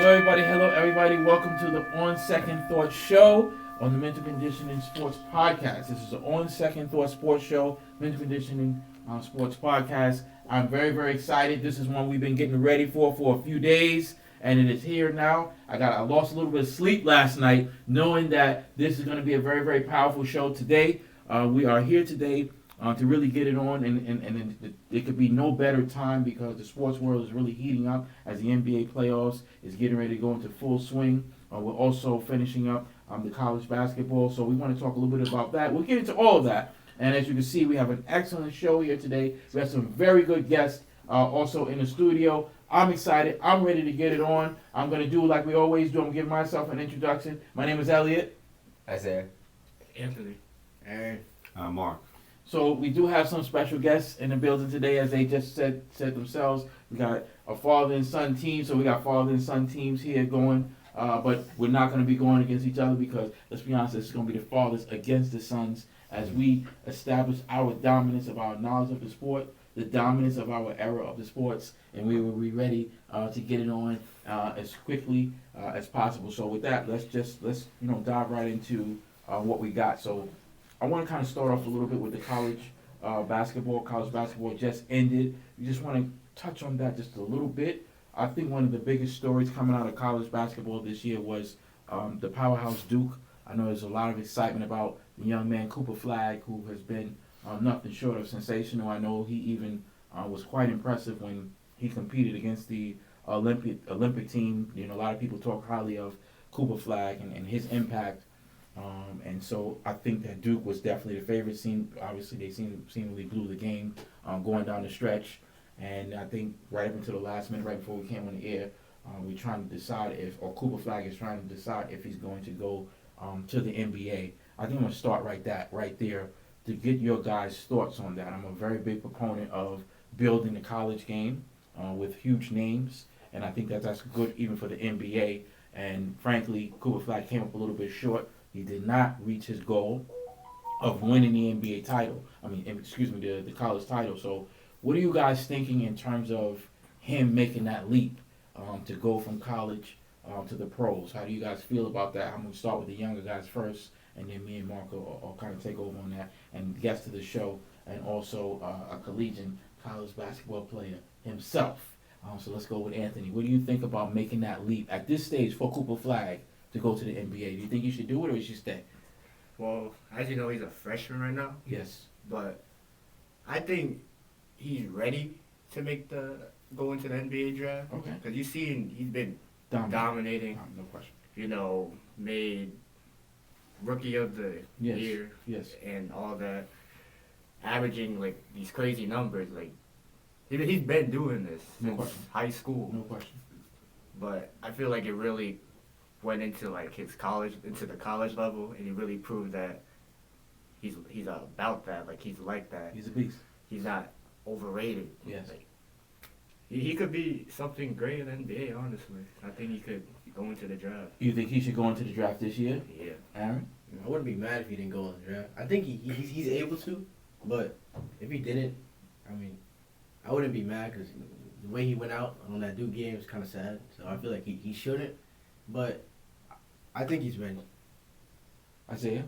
Hello everybody. Welcome to the On Second Thought show on the Mental Conditioning Sports Podcast. This is the On Second Thought Sports show, Mental Conditioning Sports Podcast. I'm very excited. This is one we've been getting ready for a few days, and it is here now. I lost a little bit of sleep last night, knowing that this is going to be a very powerful show today. We are here today to really get it on, and it could be no better time because the sports world is really heating up as the NBA playoffs is getting ready to go into full swing. We're also finishing up the college basketball, so we want to talk a little bit about that. We'll get into all of that, and as you can see, we have an excellent show here today. We have some very good guests also in the studio. I'm excited. I'm ready to get it on. I'm going to do like we always do. I'm going to give myself an introduction. My name is Elliot. Isaiah. Anthony. Aaron. Mark. So we do have some special guests in the building today, as they just said themselves. We got a father and son team, so we got father and son teams here going. But we're not going to be going against each other because, let's be honest, it's going to be the fathers against the sons as we establish our dominance of our knowledge of the sport, the dominance of our era of the sports, and we will be ready to get it on as quickly as possible. So with that, let's dive right into what we got. So I want to kind of start off a little bit with the college basketball. College basketball just ended. We just want to touch on that just a little bit. I think one of the biggest stories coming out of college basketball this year was the powerhouse Duke. I know there's a lot of excitement about the young man Cooper Flag, who has been nothing short of sensational. I know he even was quite impressive when he competed against the Olympic team. You know, a lot of people talk highly of Cooper Flag and his impact. And so I think that Duke was definitely the favorite. Obviously, they seemingly blew the game going down the stretch. And I think right up until the last minute, right before we came on the air, we're trying to decide Cooper Flag is trying to decide if he's going to go to the NBA. I think I'm going to start right there to get your guys' thoughts on that. I'm a very big proponent of building the college game with huge names. And I think that's good even for the NBA. And frankly, Cooper Flag came up a little bit short. He did not reach his goal of winning the NBA title. The college title. So what are you guys thinking in terms of him making that leap to go from college to the pros? How do you guys feel about that? I'm going to start with the younger guys first, and then me and Mark will kind of take over on that. And guest to the show, and also a collegiate college basketball player himself. So let's go with Anthony. What do you think about making that leap at this stage for Cooper Flag to go to the NBA? Do you think he should do it or he should stay? Well, as you know, he's a freshman right now. Yes. But I think he's ready to go into the NBA draft. Okay. Because you've seen he's been Dominating. dominating. No question. You know, made rookie of the year. Yes. And all that. Averaging like these crazy numbers. Like he's been doing this since high school. No question. But I feel like it really went into like into the college level, and he really proved that he's about that. Like he's like that. He's a beast. He's not overrated. Yes. Like, he could be something great in the NBA. Honestly, I think he could go into the draft. You think he should go into the draft this year? Yeah. Aaron? I wouldn't be mad if he didn't go in the draft. I think he's able to, but if he didn't, I wouldn't be mad because the way he went out on that Duke game is kind of sad. So I feel like he shouldn't, but I think he's ready. Isaiah?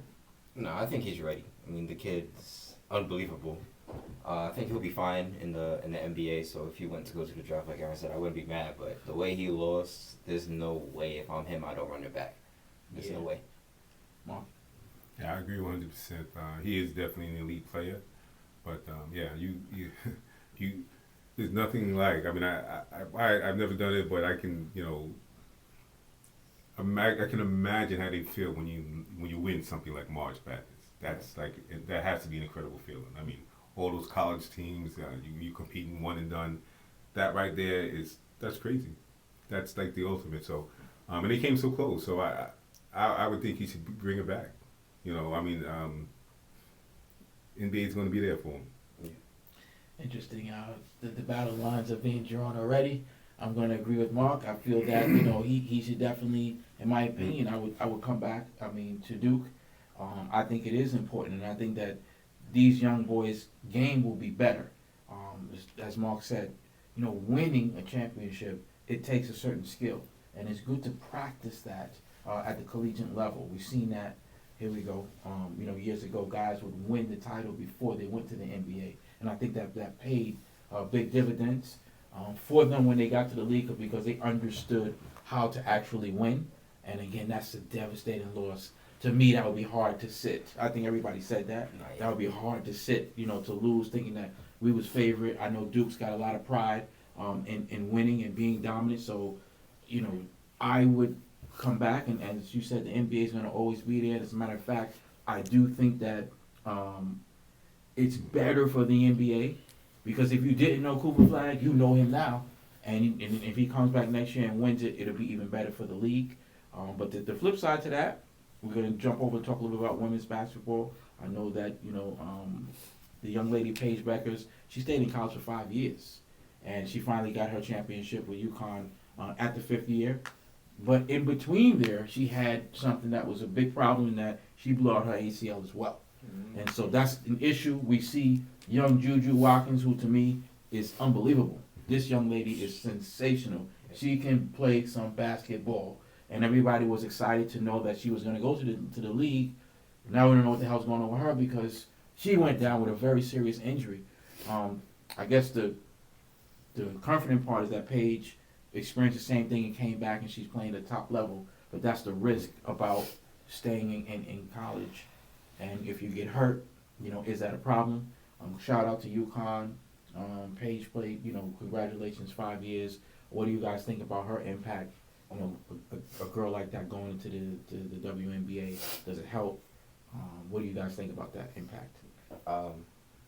No, I think he's ready. I mean, the kid's unbelievable. I think he'll be fine in the NBA. So if he went to go to the draft, like Aaron said, I wouldn't be mad. But the way he lost, there's no way. If I'm him, I don't run it back. There's no way. Mark? Yeah, I agree 100%. He is definitely an elite player, but you there's nothing like. I mean, I've never done it, but I can I can imagine how they feel when you win something like March Madness. That's that has to be an incredible feeling. I mean, all those college teams, you competing one and done. That right there that's crazy. That's like the ultimate. So, and they came so close. So I would think he should bring it back. NBA is going to be there for him. Yeah. Interesting. The battle lines are being drawn already. I'm going to agree with Mark. I feel that he should definitely, in my opinion, I would come back. To Duke. I think it is important, and I think that these young boys' game will be better. As Mark said, winning a championship, it takes a certain skill, and it's good to practice that at the collegiate level. We've seen that. Here we go. Years ago, guys would win the title before they went to the NBA, and I think that paid big dividends for them when they got to the league because they understood how to actually win. And again, that's a devastating loss. To me, that would be hard to sit. I think everybody said that. That would be hard to sit, to lose thinking that we was favorite. I know Duke's got a lot of pride in winning and being dominant. So, I would come back, and as you said, the NBA is going to always be there. As a matter of fact, I do think that it's better for the NBA because if you didn't know Cooper Flag, you know him now. And if he comes back next year and wins it, it'll be even better for the league. But the flip side to that, we're going to jump over and talk a little bit about women's basketball. I know that, the young lady, Paige Beckers, she stayed in college for 5 years. And she finally got her championship with UConn at the 5th year. But in between there, she had something that was a big problem in that she blew out her ACL as well. Mm-hmm. And so that's an issue. We see young Juju Watkins, who to me is unbelievable. This young lady is sensational. She can play some basketball. And everybody was excited to know that she was going to go to the league. Now we don't know what the hell's going on with her because she went down with a very serious injury. I guess the comforting part is that Paige experienced the same thing and came back and she's playing at top level. But that's the risk about staying in college. And if you get hurt, is that a problem? Shout out to UConn. Paige played, congratulations, 5 years. What do you guys think about her impact? A girl like that going into the WNBA, does it help? What do you guys think about that impact?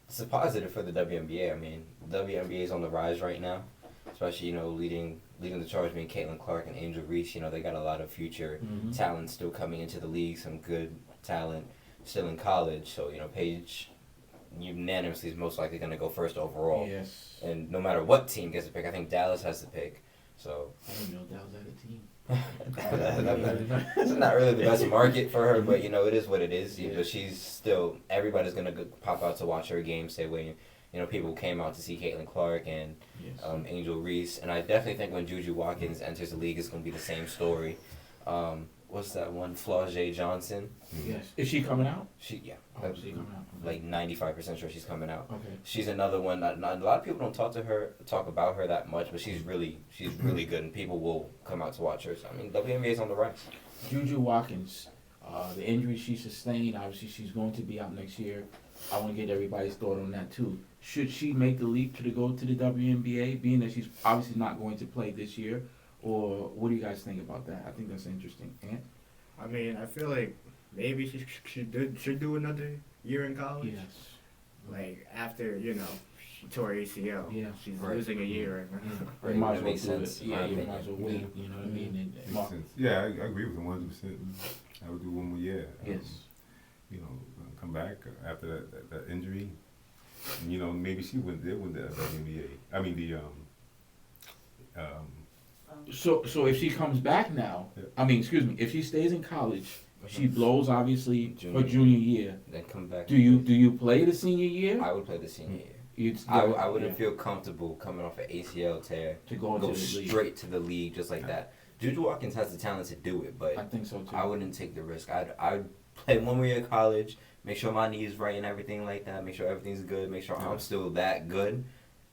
It's a positive for the WNBA. I mean, the WNBA is on the rise right now, especially leading the charge being Caitlin Clark and Angel Reese. They got a lot of future talent still coming into the league, some good talent still in college. So Paige unanimously is most likely going to go first overall. Yes. And no matter what team gets the pick, I think Dallas has the pick. So I didn't know Dallas had a team. It's not really the best market for her, but it is what it is. She's still, everybody's gonna pop out to watch her game. Say when people came out to see Caitlin Clark and Angel Reese, and I definitely think when Juju Watkins enters the league, it's gonna be the same story. What's that one? Flau'jae Johnson. Yes. Is she coming out? She Oh, is she coming out? Like 95% sure she's coming out. Okay. She's another one. Not a lot of people don't talk about her that much, but she's really good, and people will come out to watch her. So, I mean, WNBA's on the rise. Juju Watkins, the injury she sustained, obviously she's going to be out next year. I want to get everybody's thought on that too. Should she make the leap to go to the WNBA, being that she's obviously not going to play this year? Or what do you guys think about that? I think that's interesting. Ant? I mean, I feel like maybe she should do another year in college. Yes. Like after she tore ACL. Yeah. She's Right. losing a year. You might as well Makes do sense, it. in my Yeah, you opinion. might as well wait. You know what I mean? And Makes Mark, sense. Yeah, I agree with him 100%. I would do one more year. yes. Come back after that injury. And, maybe she went there with the WNBA. I mean So if she comes back now, if she stays in college, she blows obviously her junior year. Then come back. Do you play the senior year? I would play the senior year. You'd, I wouldn't feel comfortable coming off an ACL tear to go into go the league. straight to the league just like that. Juju Watkins has the talent to do it, but I think so too. I wouldn't take the risk. I'd play one more year of college, make sure my knee's right and everything like that, make sure everything's good, make sure I'm still that good,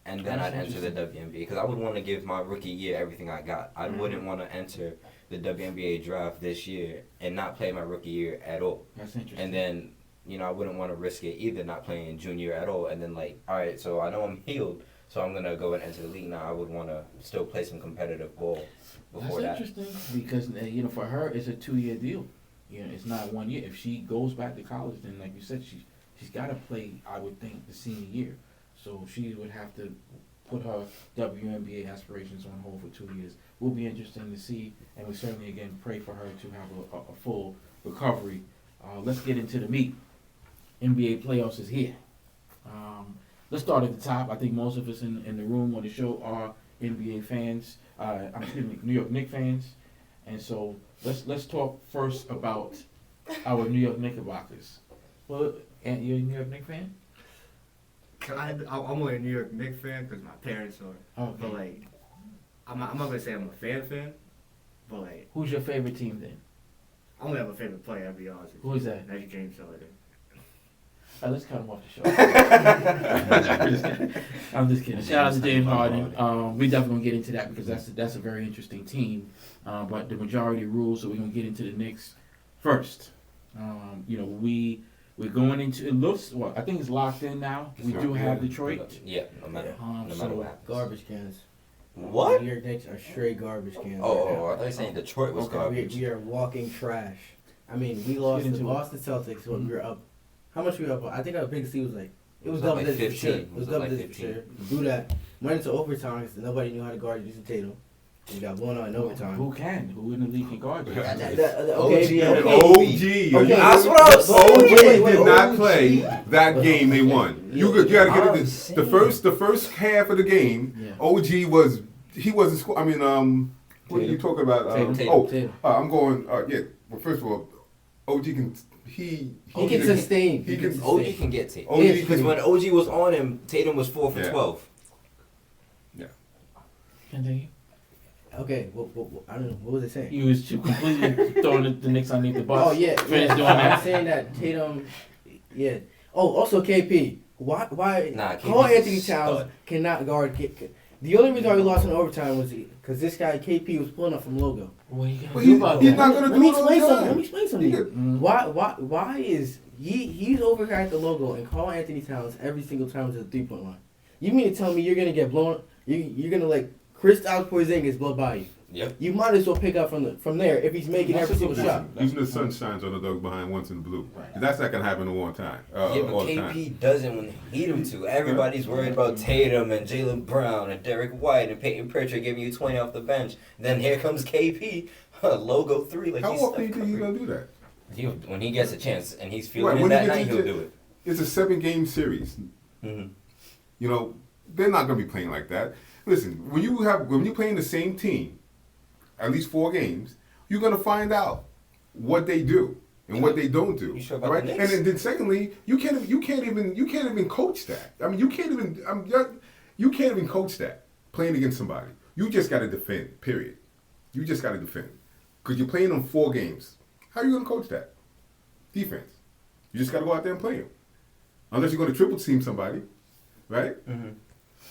and then That's I'd enter the WNBA because I would want to give my rookie year everything I got. I wouldn't want to enter the WNBA draft this year and not play my rookie year at all. That's interesting. And then, I wouldn't want to risk it either, not playing junior at all. And then, all right, so I know I'm healed, so I'm going to go and enter the league now. I would want to still play some competitive ball before that. That's interesting because, for her, it's a 2-year deal. It's not 1 year. If she goes back to college, then, like you said, she's got to play, I would think, the senior year. So she would have to put her WNBA aspirations on hold for 2 years. Will be interesting to see, and we certainly, again, pray for her to have a full recovery. Let's get into the meat. NBA playoffs is here. Let's start at the top. I think most of us in the room on the show are NBA fans. New York Knicks fans. And so let's talk first about our New York Knickerbockers. Well, Ant, you're a New York Knicks fan? I'm only a New York Knicks fan because my parents are. Okay. But I'm not gonna say I'm a fan, But like, Who's your favorite team then? I only have a favorite player. I'll be honest with you. Who is that? That's James Harden. Let's cut him off the show. I'm just kidding. Shout out to James Harden. We definitely gonna get into that because that's a very interesting team. But the majority rules, so we're gonna get into the Knicks first. We're going into it looks well. I think it's locked in now. We do have Detroit. Yeah, no matter what happens. Garbage cans. What? New York Knicks are straight garbage cans. Oh, I thought you were saying Detroit was garbage. We are walking trash. I mean, we lost the Celtics. So we were up. How much we were up? I think our biggest lead was like it was double digits for sure. It was double digits for sure. Do that. Went into overtime because nobody knew how to guard Jason Tatum. We got blown out in overtime. Who can? Who in the league can guard you? OG. That's what I was saying. OG did not play that game they won. You got to get it. The first half of the game, OG wasn't scoring. I mean, what are you talking about? Tatum. I'm going. Yeah. Well, first of all, OG can. He can sustain. OG can get Tatum. Because when OG was on him, Tatum was 4 for 12. Yeah. Continue. Okay, I don't know. What was it saying? You was completely throwing the Knicks underneath the bus. Oh, yeah. Finish doing that. I'm saying that Tatum, yeah. Oh, also KP. Why Carl Anthony Towns cannot guard. The only reason why we lost in overtime was because this guy KP was pulling up from logo. What are you gonna do about he's that? not gonna Let me do it all explain the something. time. Let me explain something. to you. Why is he's over here at the logo and Carl Anthony Towns every single time to the 3-point line? You mean to tell me you're gonna get blown? You're gonna let Kristaps Porzingis blow by you? Yep. You might as well pick up from there if he's making every single shot. Even the sun shines on the dog behind once in blue. Right. That's not gonna happen all the time. Yeah, but all the KP time. doesn't when they need him to. Everybody's worried about Tatum and Jaylen Brown and Derek White and Peyton Pritchard giving you 20 off the bench. Then here comes KP, logo 3. Like How he's often do you think he's gonna do that? when he gets a chance and he's feeling Right, it when that he night, gets he'll into- do it. It's a 7-game series. Mm-hmm. You know, they're not gonna be playing like that. Listen, when you play in the same team, at least 4 games, you're gonna find out what they do and what they don't do. You sure about right? the And Knicks? then secondly, you can't even coach that. I mean, you can't even coach that playing against somebody. You just gotta defend. Period. You just gotta defend because you're playing them 4 games. How are you gonna coach that? Defense. You just gotta go out there and play them. Unless you're gonna triple team somebody, right? Mm-hmm.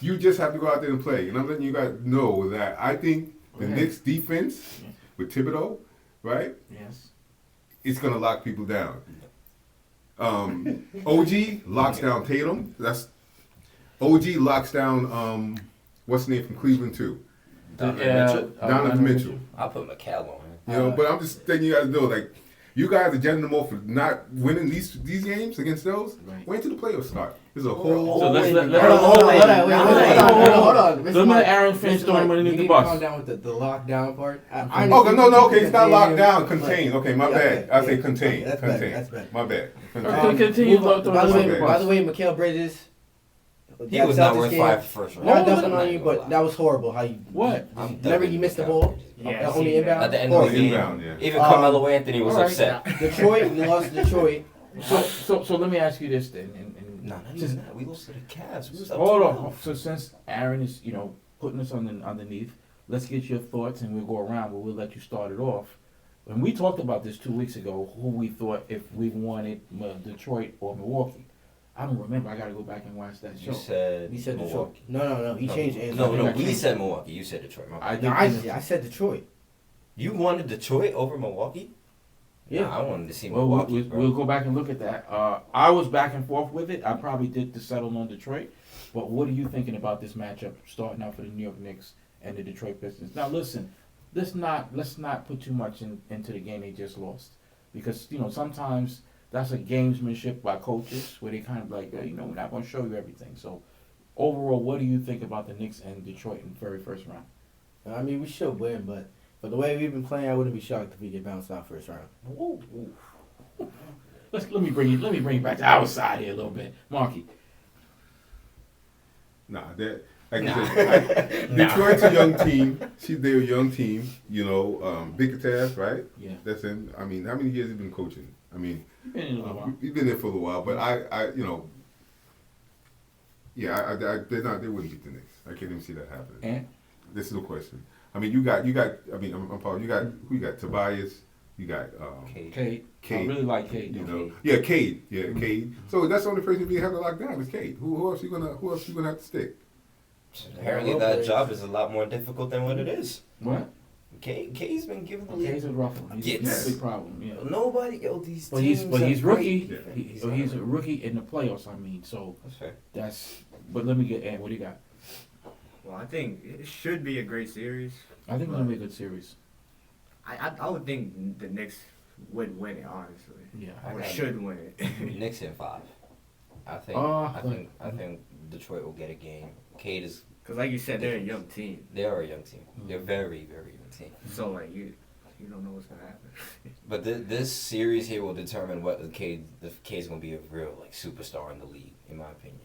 You just have to go out there and play. And I'm letting you guys know that I think the Knicks defense with Thibodeau, right? Yes. It's gonna lock people down. OG locks down Tatum. OG locks down what's the name from Cleveland too? Donovan Mitchell. I'll put McCall on him. You know, but I'm just letting you guys know, like, you guys are judging them off for not winning these games against those. Right. Wait till the playoffs start. There's a whole. So let's let Hold on. Let me let Aaron finish throwing him underneath the bus. Calm down with the lockdown part. Okay, it's not locked down, contained. Okay, my bad. I say contained. That's Contained. bad. My bad. Okay, continue. By Okay. the way, Mikal Bridges. He was not worth 5 first round. Not dumping on you, but that was horrible. How you? What? Remember you missed the ball? Yeah, Only see, inbound. At the end of the Horrible. game, Inbound, yeah. even Carmelo Anthony was all right. upset. Detroit, we lost to Detroit. So let me ask you this then. And No, not since- even that. We lost to the Cavs. We was up hold 12. on. So since Aaron is putting us underneath, let's get your thoughts and we'll go around. But we'll let you start it off. When we talked about this 2 weeks ago, who we thought if we wanted Detroit or Milwaukee. I don't remember. I got to go back and watch that show. You said We said Detroit. Milwaukee. No. He changed answer. No, we said Milwaukee. You said Detroit. My bad. I said Detroit. You wanted Detroit over Milwaukee? Yeah. Nah, I wanted to see Well, Milwaukee, bro. we'll go back and look at that. I was back and forth with it. I probably did to settle on Detroit. But what are you thinking about this matchup starting out for the New York Knicks and the Detroit Pistons? Now, listen, let's not put too much into the game they just lost, because sometimes that's a gamesmanship by coaches where they kind of like, we're not going to show you everything. So, overall, what do you think about the Knicks and Detroit in the very first round? I mean, we should win, but the way we've been playing, I wouldn't be shocked if we get bounced out first round. Let me bring it back to our side here a little bit, Marky. Nah, that like you said, Detroit's a young team. They're a young team. Big Task, right? Yeah. That's him. I mean, how many years have he been coaching? I mean, You've been in a little while. he's been there for a little while, but they wouldn't beat the Knicks. I can't even see that happening. And this is a question. I mean, you got. I mean, I'm Paul. You got who? You got Tobias. You got Cade. Cade. I Cade. really like Cade. You though. know, yeah, Cade. Yeah, Cade. So that's the only person we have to lock down is Cade. Who else you gonna have to stick? Apparently that job is a lot more difficult than what it is. What? Cade's been given the lead. Cade's a rough one. He's Yes. a big problem. Yeah. Nobody, these But teams he's are rookie. great. Yeah. He's a rookie in the playoffs. I mean, so That's fair. that's. But let me get Ant. What do you got? Well, I think it should be a great series. I think it's gonna be a good series. I would think the Knicks would win it, honestly. Yeah. Or got should win it. Knicks in 5. I think. I think Detroit will get a game. Cade is. Because like you said, they're a young team. They are a young team. They're very, very young team. So like you don't know what's gonna happen. But this series here will determine what if Cade's gonna be a real like superstar in the league, in my opinion.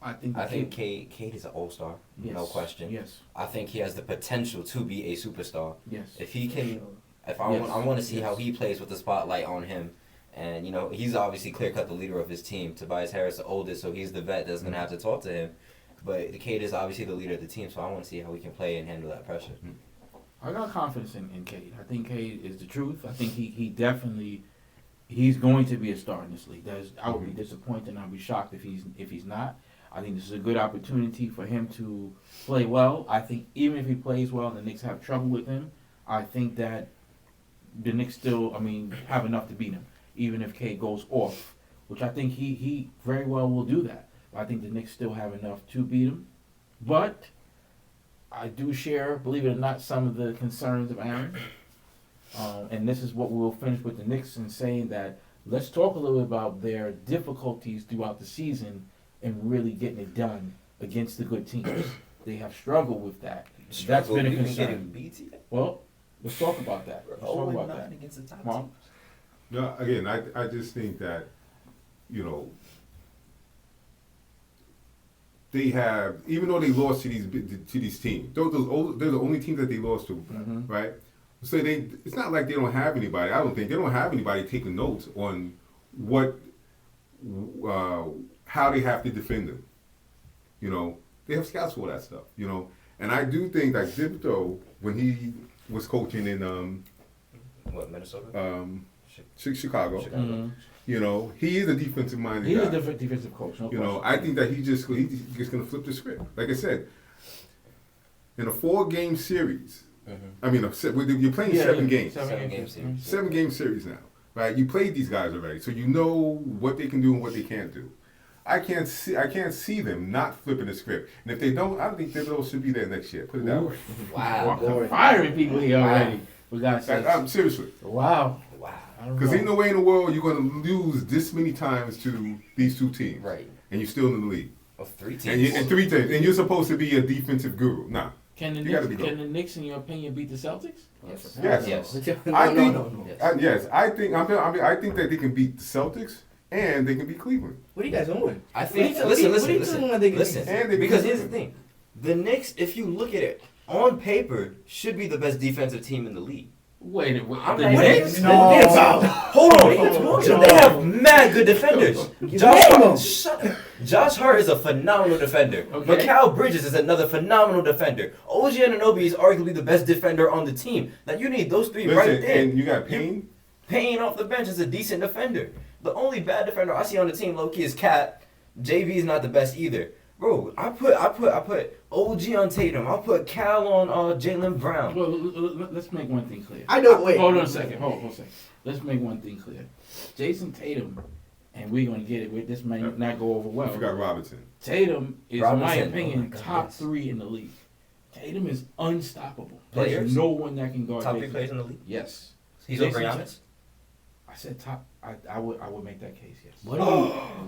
I think. Cade is an all-star, Yes. no question. Yes. I think he has the potential to be a superstar. Yes. If he can, Yes. I want to see how Yes. he plays with the spotlight on him. And, you know, he's obviously clear-cut the leader of his team. Tobias Harris, the oldest, so he's the vet that's going to have to talk to him. But Cade is obviously the leader of the team, so I want to see how he can play and handle that pressure. I got confidence in Cade. I think Cade is the truth. I think he definitely he's going to be a star in this league. I would be disappointed and I'd be shocked if he's not. I think this is a good opportunity for him to play well. I think even if he plays well and the Knicks have trouble with him, I think that the Knicks still, have enough to beat him, even if Cade goes off, which I think he very well will do that. I think the Knicks still have enough to beat him. But I do share, believe it or not, some of the concerns of Aaron. And this is what we'll finish with the Knicks in saying that let's talk a little bit about their difficulties throughout the season and really getting it done against the good teams. They have struggled with that. That's been a concern. Well, let's talk about that. Let's talk about that. Against the top Mark? teams. No, again, I just think that, you know, they have, even though they lost to these teams, they're the only teams that they lost to, Mhm. right? So it's not like they don't have anybody. I don't think they don't have anybody taking notes on how they have to defend them. You know, they have scouts for all that stuff. You know, and I do think that Thibodeau, when he was coaching in Minnesota? Chicago, Mhm. you know, he is a defensive minded He guy. is a different defensive coach. No You know, question. I think that he's just going to flip the script. Like I said, in a 4-game series, you're playing Yeah, 7 yeah, games. 7-game series. 7-game series now, right? You played these guys already, so you know what they can do and what they can't do. I can't see them not flipping the script. And if they don't, I don't think Thibodeau should be there next year. Put it that way. Wow. We're firing people here already. We got Seriously. wow. Wow. I don't Because know. ain't no way in the world you're going to lose this many times to these 2 teams. Right. And you're still in the league. Of 3 And, teams. and 3 teams. And you're supposed to be a defensive guru. Nah. Can the You gotta Knicks, be can the Knicks, in your opinion, beat the Celtics? Yes. Yes. Yes. I think, Yes. yes, I think that they can beat the Celtics and they can beat Cleveland. What are you guys doing? I think. What are Listen. you talking about they can Listen. beat? And they Because beat here's the thing: the Knicks, if you look at it on paper, should be the best defensive team in the league. Wait, I'm the not- Knicks? No. Hold What are you talking on. about? They have mad good defenders. Name Josh, shut up. Josh Hart is a phenomenal defender. Okay. Mikal Bridges is another phenomenal defender. OG Anunoby is arguably the best defender on the team. Now you need those 3 right Listen, there. and you got Payne. Payne off the bench is a decent defender. The only bad defender I see on the team, low key, is Cat. JV is not the best either. Bro, I put OG on Tatum. I put Cal on Jaylen Brown. Well, let's make one thing clear. I know. Wait. Hold on a second. Hold a second. Let's make one thing clear. Jason Tatum, and we're going to get it. This may not go over You well. forgot Robinson. Tatum is, in my Robinson. opinion, Oh my God, top yes. 3 in the league. Tatum is unstoppable. Players? There's no one that can guard Top 3 Jason. players in the league. Yes. He's Jason over Ta- Giannis. I said top. I would make that case. Yes. What are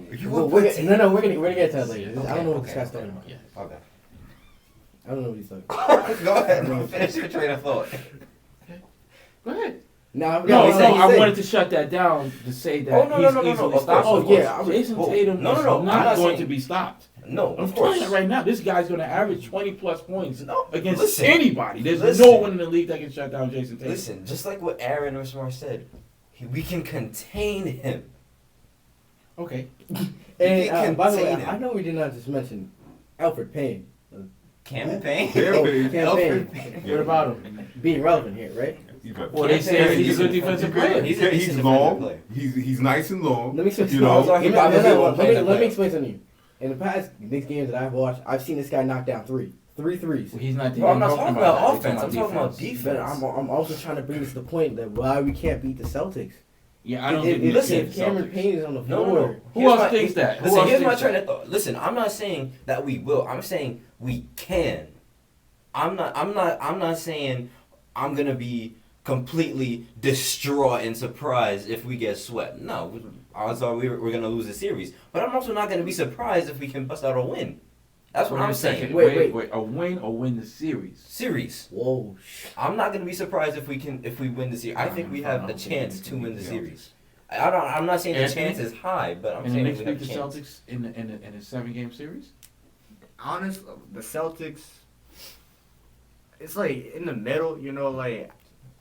you? You Well, would we're put gonna- no, we're gonna get to that later. I don't know what this Okay, guy's okay. talking about. Yeah. Okay. I don't know what he's talking about. Go ahead. Finish your train of thought. Go ahead. No, No, he's no, saying- I wanted to shut that down to say that Oh, no, he's no, no, no, easily no, of stopped. course, of course. Jason Well, Tatum no, no, is no, I'm not not going saying- to be stopped. No, I'm of telling course. you right now, this guy's going to average 20-plus points No, against listen. anybody. There's Listen. no one in the league that can shut down Jason Tatum. Listen, just like what Aaron or Smart said, we can contain him. Okay. And can by the way, contain him. I know we did not just mention Alfred Payne. Campaign. Campaign. What about him? Being relevant here, right? Well, they say he's a good defensive player. He's a decent long. player. He's nice and long. Let me explain. You know, He probably won't play the let me playoffs. explain something to you. In the past Knicks games that I've watched, I've seen this guy knock down three threes. He's not. Bro, I'm not talking about that. offense. I'm talking about defense. But I'm also trying to bring this to the point that why we can't beat the Celtics. Yeah, I don't If- think. if- listen, if Cameron Payne is on the No, floor, no, no. Who Here's else my- thinks that? Who Listen, else here's my thinks train that? of thought. Listen, I'm not saying that we will. I'm saying we can. I'm not saying I'm gonna be completely distraught and surprised if we get swept. No, odds are we're gonna lose the series. But I'm also not gonna be surprised if we can bust out a win. That's what Wait I'm a second. saying. Wait. A win or win the series? Series. whoa, I'm not gonna be surprised if we win the series. I think we have a chance to win the series. I'm not saying the Anthony? chance is high, but I'm And the saying Knicks we beat have a the chance. Celtics in a 7-game series. Honest, the Celtics. It's like in the middle, you know. Like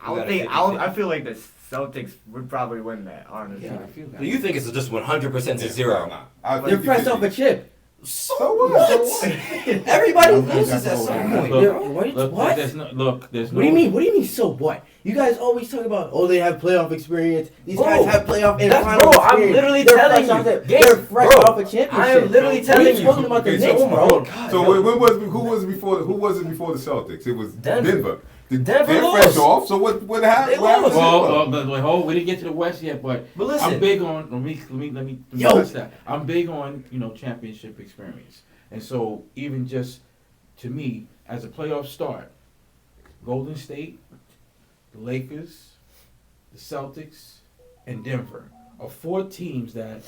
I We would got a think 50-50. I feel like the Celtics would probably win that. Honestly. Yeah, I feel that. So you think it's just 100% to zero? they're fresh off a chip. So what? Everybody loses at some point, Look, bro. Look, What? There's no, look, there's What do you mean? What do you mean? So what? You guys always talk about, oh, they have playoff experience. These guys have playoff and that's- final bro, I'm experience. literally They're telling fresh off you. the- Yes, They're fresh bro. off a championship. I am literally What telling are you you. talking about the Okay, Knicks, so- bro? So who was it before the Celtics? It was Denver. Denver. Denver They're lost. fresh off. So what happened? They What happened? lost. Well, hold, we didn't get to the West yet, but But listen, I'm big on. Let me Yo. touch that. I'm big on championship experience, and so even just to me as a playoff start, Golden State, the Lakers, the Celtics, and Denver are 4 teams that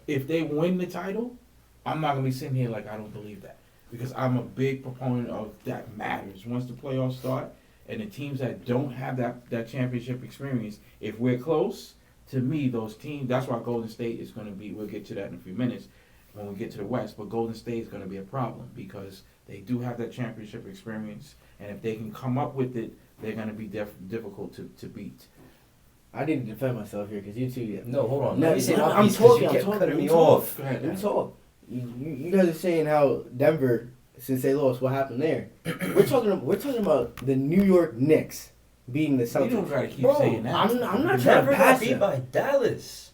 if they win the title, I'm not gonna be sitting here like I don't believe that because I'm a big proponent of that matters once the playoffs start. And the teams that don't have that championship experience, if we're close, to me, those teams, that's why Golden State is going to be, we'll get to that in a few minutes when we get to the West, but Golden State is going to be a problem because they do have that championship experience, and if they can come up with it, they're going to be difficult to beat. I need to defend myself here because you two. No, hold on. No, Let me say my I'm piece 'cause talking. you I'm kept talking. cutting Let me me talk. off. Go ahead. Let me talk. You guys are saying how Denver, since they lost, what happened there? We're talking about the New York Knicks beating the You don't Celtics. got to keep Bro, saying that. I'm not trying Denver to got pass beat them. by Dallas.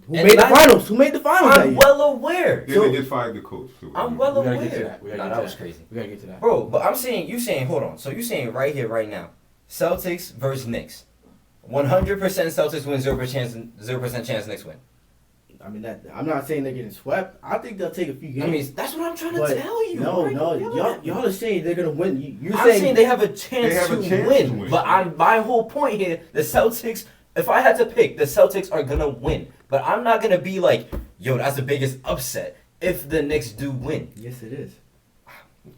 Who And made the last- finals? Who made the finals that I'm year? well aware. Then they just fired the coach. Too. I'm well We gotta aware. get to that. We gotta Nah, get that to was that. crazy. We got to get to that. Bro, but you saying, hold on. So you saying right here, right now, Celtics versus Knicks. 100% Celtics win, 0% chance Knicks win. I mean, I'm not saying they're getting swept. I think they'll take a few games. I mean, that's what I'm trying to but tell you. no, Right? no, You're yelling at me. y'all are saying they're gonna win. You're I'm saying saying they have a chance, have a to, chance win, to win. but my whole point here, the Celtics. If I had to pick, the Celtics are gonna win, but I'm not gonna be like, yo, that's the biggest upset if the Knicks do win. yes, it is.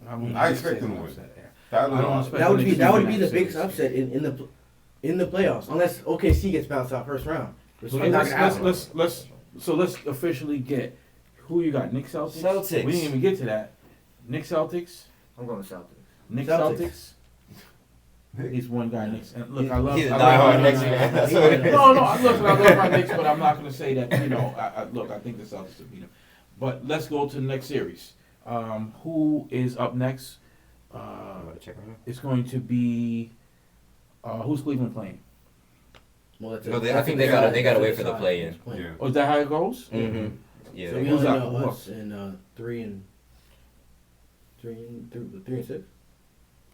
I expect them to win. Upset, yeah. That I don't was, expect That would the be Knicks that to would win be the that biggest series. upset in the playoffs, unless OKC gets bounced out first round. Which is Okay, not gonna happen. let's officially get who you got. Knicks Celtics. Celtics. We didn't even get to that. Knicks Celtics. I'm going Celtics. Knicks Celtics. Celtics. He's one guy Knicks. And look, I love. He's a I love diehard my Knicks Knicks. fan. That's what it is. No, look, I love my Knicks, but I'm not going to say that. I think the Celtics will beat them. But let's go to the next series. Who is up next? Check right now. It's going to be. Who's Cleveland playing? Well, that's No, a- I think that's they gotta a wait for the side. play-in. yeah. Oh, is that how it goes? Mm-hmm. Yeah. So they we got- Who's only up? know Who us in 3 and 6.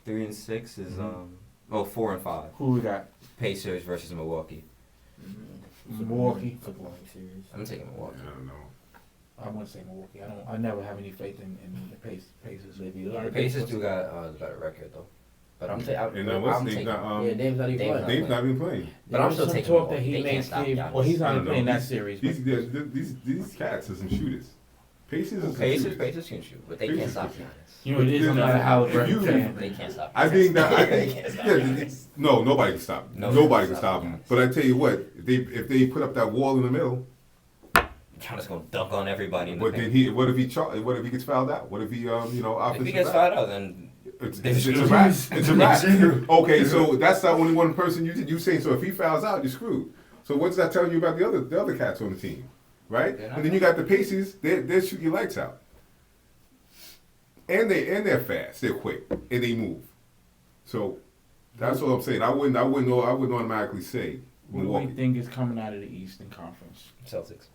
3 and 6 is Mhm. 4 and 5. Who we got? Pacers versus Milwaukee. Milwaukee. It's a long series. I'm taking Milwaukee. I don't know. I'm gonna say Milwaukee. I never have any faith in the Pacers. Maybe a lot The of Pacers people- do got the better record though, but I'm And what's I'm Dave taking. not, Yeah, Dame's not even Dame's playing. Dave's not even playing. But I'm There still was some taking talk that Milwaukee. he They may can't stop save. Giannis. Well, he's I not don't playing know. that series. but- These cats are some shooters. Pacers are some shooters. Pacers can shoot, but they can't Pacers stop can shoot. Giannis. You know, it is. I'm not a If Halliburton you- fan. They can't stop. I think that They can't stop yeah, Giannis. no, nobody can stop him. Nobody Nobody can can stop stop him. Giannis. But I tell you what, if they put up that wall in the middle, Giannis gonna dunk on everybody in the what paint. what if he gets fouled out? What if he If he offensive gets foul? fouled out, then It's They're a screwed. wrap. It's a wrap. They're screwed. Okay, so that's not only one person you saying. So if he fouls out, you're screwed. So what's that telling you about the other cats on the team, right? They're not And then you got the Pacers. They shoot your lights out. and they're fast. They're quick and they move. So that's what I'm saying. I wouldn't automatically say Who do Milwaukee. we think is coming out of the Eastern Conference? Celtics.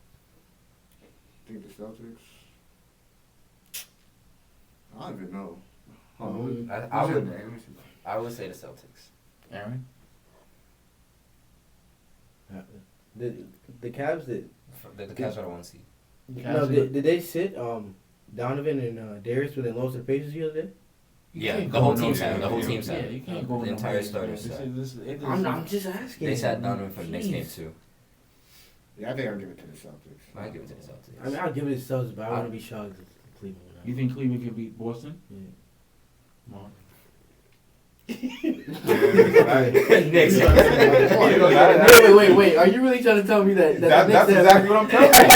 I think the Celtics. I don't even know. Hold on. I would say the Celtics. Aaron? The Cavs did. The Cavs are the 1 seed. No, did they sit Donovan and Darius when they lost to the Pacers the other day? You Yeah, can't the go whole no- team sat. The whole yeah, team Yeah, sat. you can't go The no entire way, starters man. sat. I'm just asking. They sat Donovan for the next game Jeez. too. Yeah, I think I'll give it to the Celtics. I give it to the Celtics. I mean, I'll give it to Celtics, but I wouldn't be shocked if Cleveland went out. You think Cleveland can beat Boston? Yeah. Mark? Next. Wait. Are you really trying to tell me that? That's exactly what I'm telling you. That's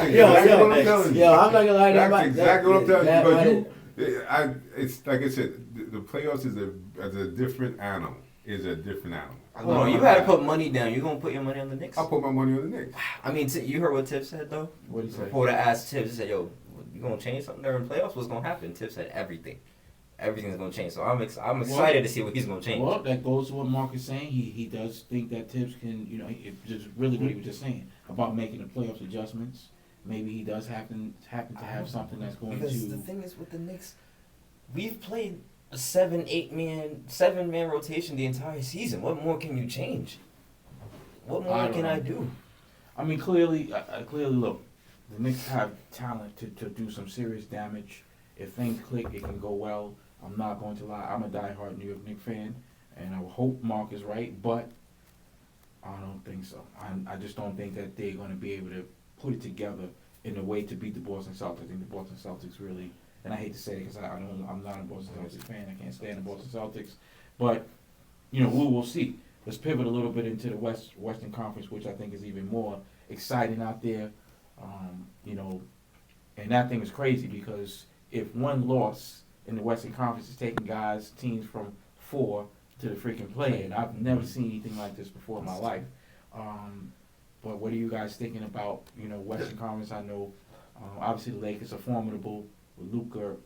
exactly what I'm telling you. Yo, I'm not gonna lie. That's exactly what I'm telling you. But It's like I said, the playoffs is a different animal. Is a different animal. Hold on, you gotta put money down. You gonna put your money on the Knicks? I'll put my money on the Knicks. I mean, you heard what Tiff said though. What do you say? Reporter asked Tiff, he said, "Yo, you gonna change something during playoffs? What's gonna happen?" Tiff said, "Everything. Everything's gonna change." So I'm excited to see what he's gonna change. Well, that goes to what Mark is saying. He does think that Tibbs can, just really what he was just saying about making the playoffs adjustments. Maybe he does happen to have something that's going Because the to. thing is with the Knicks, we've played a 7-man rotation the entire season. What more can you change? What more can I do? I mean, clearly, look, the Knicks have talent to do some serious damage. If things click, it can go well. I'm not going to lie. I'm a diehard New York Knicks fan, and I hope Mark is right, but I don't think so. I just don't think that they're going to be able to put it together in a way to beat the Boston Celtics. I think the Boston Celtics really, and I hate to say it because I'm not a Boston Celtics fan. I can't stand the Boston Celtics, but we will see. Let's pivot a little bit into the Western Conference, which I think is even more exciting out there. And that thing is crazy because if one loss in the Western Conference is taking teams from 4 to the freaking play, and I've never seen anything like this before in my life. But what are you guys thinking about, Western Conference? I know, obviously the Lakers are formidable with Luka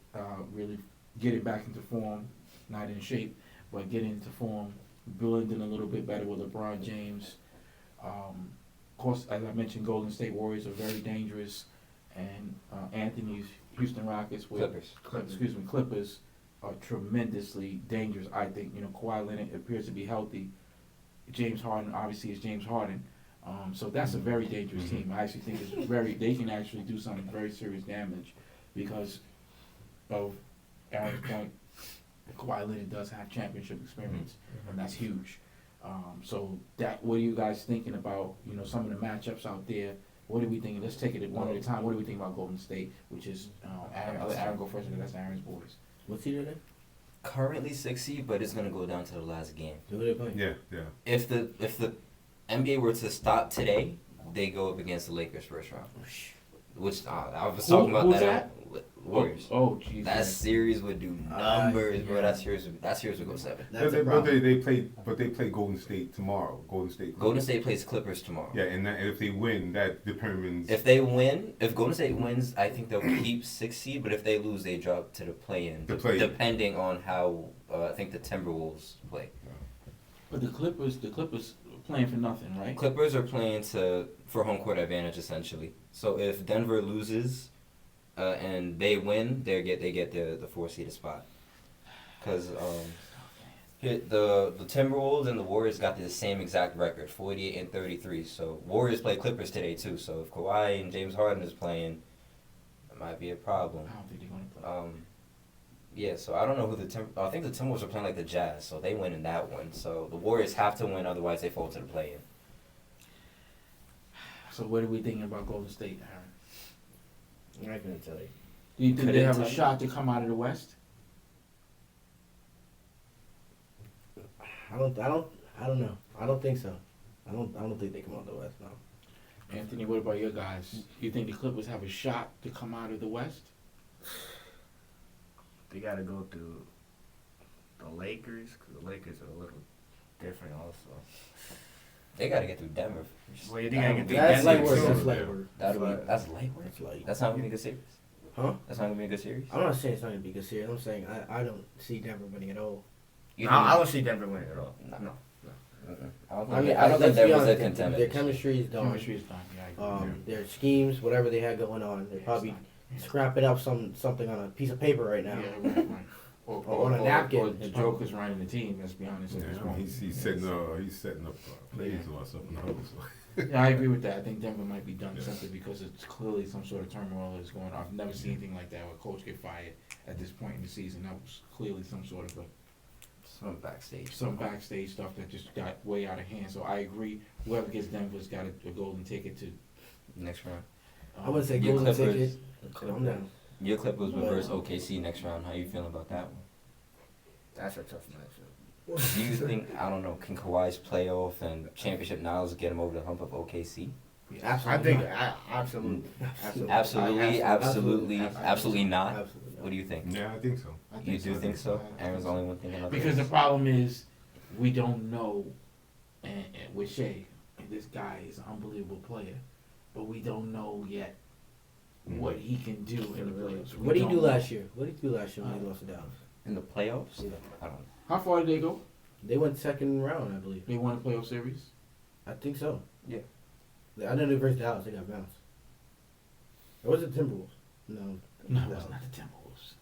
really getting back into form, not in shape, but getting into form, building a little bit better with LeBron James. Of course, as I mentioned, Golden State Warriors are very dangerous, and Anthony's Houston Rockets with Clippers are tremendously dangerous. I think Kawhi Leonard appears to be healthy. James Harden obviously is James Harden, so that's a very dangerous team. I actually think they can actually do some very serious damage because of Aaron's point. Kawhi Leonard does have championship experience, and that's huge. What are you guys thinking about? Some of the matchups out there. What are we thinking? Let's take it one at a time. What do we think about Golden State, which is Aaron? I'll let Aaron go first because that's Aaron's boys. What's he doing? Currently 6 seed, but it's gonna go down to the last game. Who are they playing? Yeah. If the NBA were to stop today, they go up against the Lakers first round. Which I was talking about who's that. Warriors. Oh, jeez. That series would do numbers, bro. That series would go 7. That's a problem. They play Golden State tomorrow. Golden State plays Clippers tomorrow. Yeah, and if they win, that determines. If Golden State wins, I think they'll keep 6 seed. But if they lose, they drop to the play-in. Depending on how I think the Timberwolves play. But the Clippers playing for nothing, right? Clippers are playing for home court advantage essentially. So if Denver loses, and they win, they get the 4-seeded spot. Because the Timberwolves and the Warriors got the same exact record, 48-33. So Warriors play Clippers today too. So if Kawhi and James Harden is playing, it might be a problem. I don't think they're gonna play. Yeah, so I don't know who I think the Timberwolves are playing like the Jazz, so they win in that one. So the Warriors have to win, otherwise they fall to the play-in. So what are we thinking about Golden State, Aaron? I'm not gonna tell you. Do you think they have a shot to come out of the West? I don't know. I don't think so. I don't think they come out of the West now. Anthony, what about your guys? You think the Clippers have a shot to come out of the West? They got to go through the Lakers because the Lakers are a little different also. They got to get through Denver. Well, you think I can beat That's Denver light work. too? That's light work. That's light work. That's light. That's not even a good series. Huh? That's not gonna be a good series. I'm not saying it's not gonna be good series. I'm saying I don't see Denver winning at all. You I don't see Denver winning at all. No. No. I don't think Denver's a contender. Their chemistry is done. Chemistry is fine. Yeah, I agree. Their schemes, whatever they had going on, they're probably scrapping up something on a piece of paper right now. Yeah, right. Or on a napkin. Or the Joker's running the team. Let's be honest. At Yeah, this I mean, point. he's setting up plays or something. So. Yeah, I agree with that. I think Denver might be done simply because it's clearly some sort of turmoil is going on. I've never seen anything like that where a coach get fired at this point in the season. That was clearly some sort of Some backstage. some backstage stuff that just got way out of hand. So I agree. Whoever gets Denver's got a golden ticket to. Next round. I would say Your golden Clippers. ticket. Calm down. Your Clippers will versus OKC next round. How you feeling about that one? That's a tough matchup. Do you think, I don't know, can Kawhi's playoff and championship knowledge get him over the hump of OKC? I think absolutely. Absolutely not. Absolutely What do you think? Yeah, I think so. I You do think so? Aaron's the only one thinking about Because the this. problem is, we don't know, and with Shea, and this guy is an unbelievable player, but we don't know yet what he can do in the playoffs. What did he do last year? What did he do last year when he lost to Dallas? In the playoffs? Yeah. I don't know. How far did they go? They went second round, I believe. They won a playoff series. I think so. Yeah. I know they versus Dallas. They got bounced. Or was it Timberwolves? No. No, it's not the Timberwolves,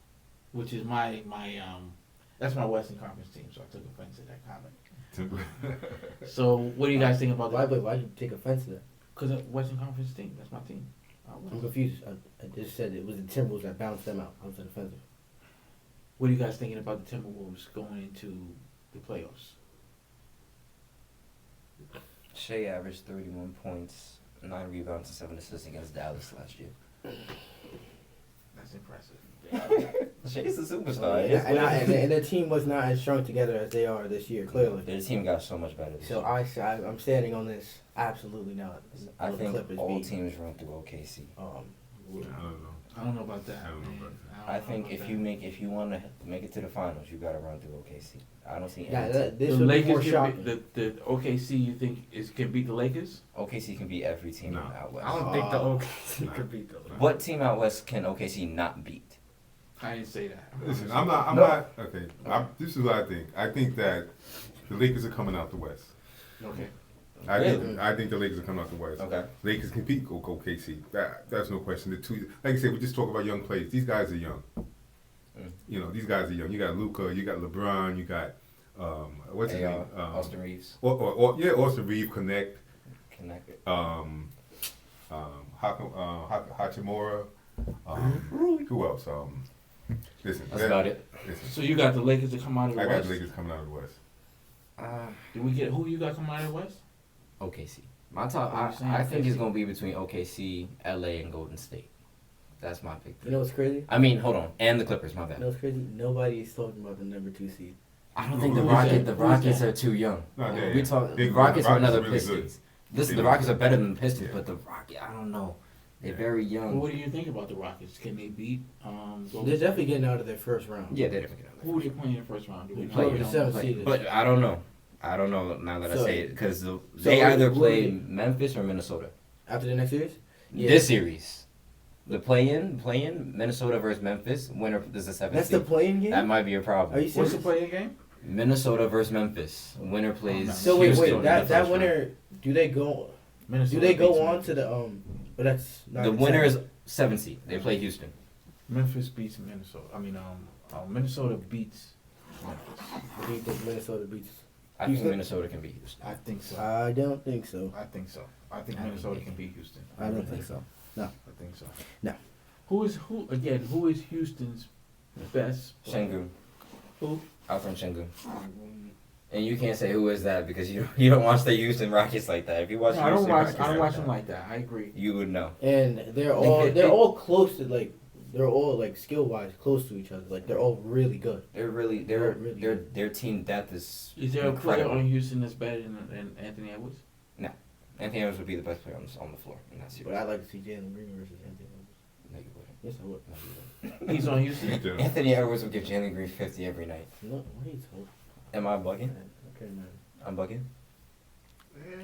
which is my that's my Western Conference team. So I took offense to that comment. So what do you guys think about Why? that? Why did you take offense to that? Because Western Conference team, that's my team. I'm confused. I just said it was the Timberwolves that bounced them out. I was offensive. What are you guys thinking about the Timberwolves going into the playoffs? Shea averaged 31 points, 9 rebounds, and 7 assists against Dallas last year. That's impressive. Shea's a superstar. And their team was not as strong together as they are this year, clearly. Their team got so much better this So year. I'm standing on this. Absolutely not. I The think Clippers all beat, teams run through OKC. I don't know. I don't know about that. I don't know man. about I don't know think about if you want to make it to the finals, you got to run through OKC. I don't see Yeah, any. that. this The would be Lakers more can shocking. the OKC you think can beat the Lakers? OKC can beat every team No. out west. I don't think the OKC could beat those. What team out west can OKC not beat? I didn't say that. Listen, I'm not. Okay, this is what I think. I think that the Lakers are coming out the West. Okay. I think the Lakers are coming out the West. Okay. Lakers can beat OKC. That's no question. The two, like I said, we just talk about young players. These guys are young. You know, these guys are young. You got Luka, you got LeBron, you got what's his name? Austin Reeves. Austin Reeves connect. Hachimura. Who else? Listen, That's about it. Listen, So you got the Lakers to come out of the I got West. the Lakers coming out of the West. Did we get who you got coming out of the West? OKC. My top. Are you saying I think it's OKC? gonna be between OKC, LA, and Golden State. That's my pick. You know what's crazy? I mean, hold on, and the Clippers. My You bad. know what's crazy? Nobody is talking about the number 2 seed. I don't think the Who's Rockets. that? The Who's Rockets that? are too young. No, We talk. They- The Rockets are another are really good. Pistons. Listen, They the really Rockets are better than the Pistons, Yeah. but the Rockets, I don't know. They're Yeah. very Well, young. what do you think about the Rockets? Can they beat Golden They're State? definitely getting out of their first round. Yeah, they're definitely gonna Who are they playing in the first round? Do we know? Play play. the You seventh know, seed. but I don't know. I don't know now that I So- say it because they so either who play are they? Memphis or Minnesota. After the next series? Yeah. This series, the play-in, Minnesota versus Memphis. Winner is the seventh That's the seed. playing game? That might be a problem. Are you What's serious? the playing game? Minnesota versus Memphis. Winner plays. no. So wait, Houston in the that first winner, do they go Minnesota do they go beats on Memphis. to the but that's not round. The the winner is seventh. 7th seed. They play Houston. Memphis beats Minnesota. I mean, Minnesota beats Memphis. Do you think Minnesota beats? I think Houston? Minnesota can beat Houston. I think so. I don't think so. I think so. I think I don't Minnesota think- can beat Houston. I don't think so. I think so. No. Who is Houston's best player? Şengün. Who? Alfred Şengün. And you can't say who is that because you don't watch the Houston Rockets like that. If you watch No, I don't Houston watch. Rockets I don't like watch that, them like that. I agree. you would know. And they're all close to they're all like skill wise close to each other. Like they're all really good. They're really their team depth is Is there a player incredible. on Houston that's better than Anthony Edwards? Anthony Edwards would be the best player on the floor in that But series. I'd like to see Jalen Green versus Anthony Edwards. No, you wouldn't. Yes, I would. No, you wouldn't. He's on Houston. Yeah. Anthony Edwards would give Jalen Green 50 every night. No, what are you talking? Am I bugging? Okay, man. I'm bugging.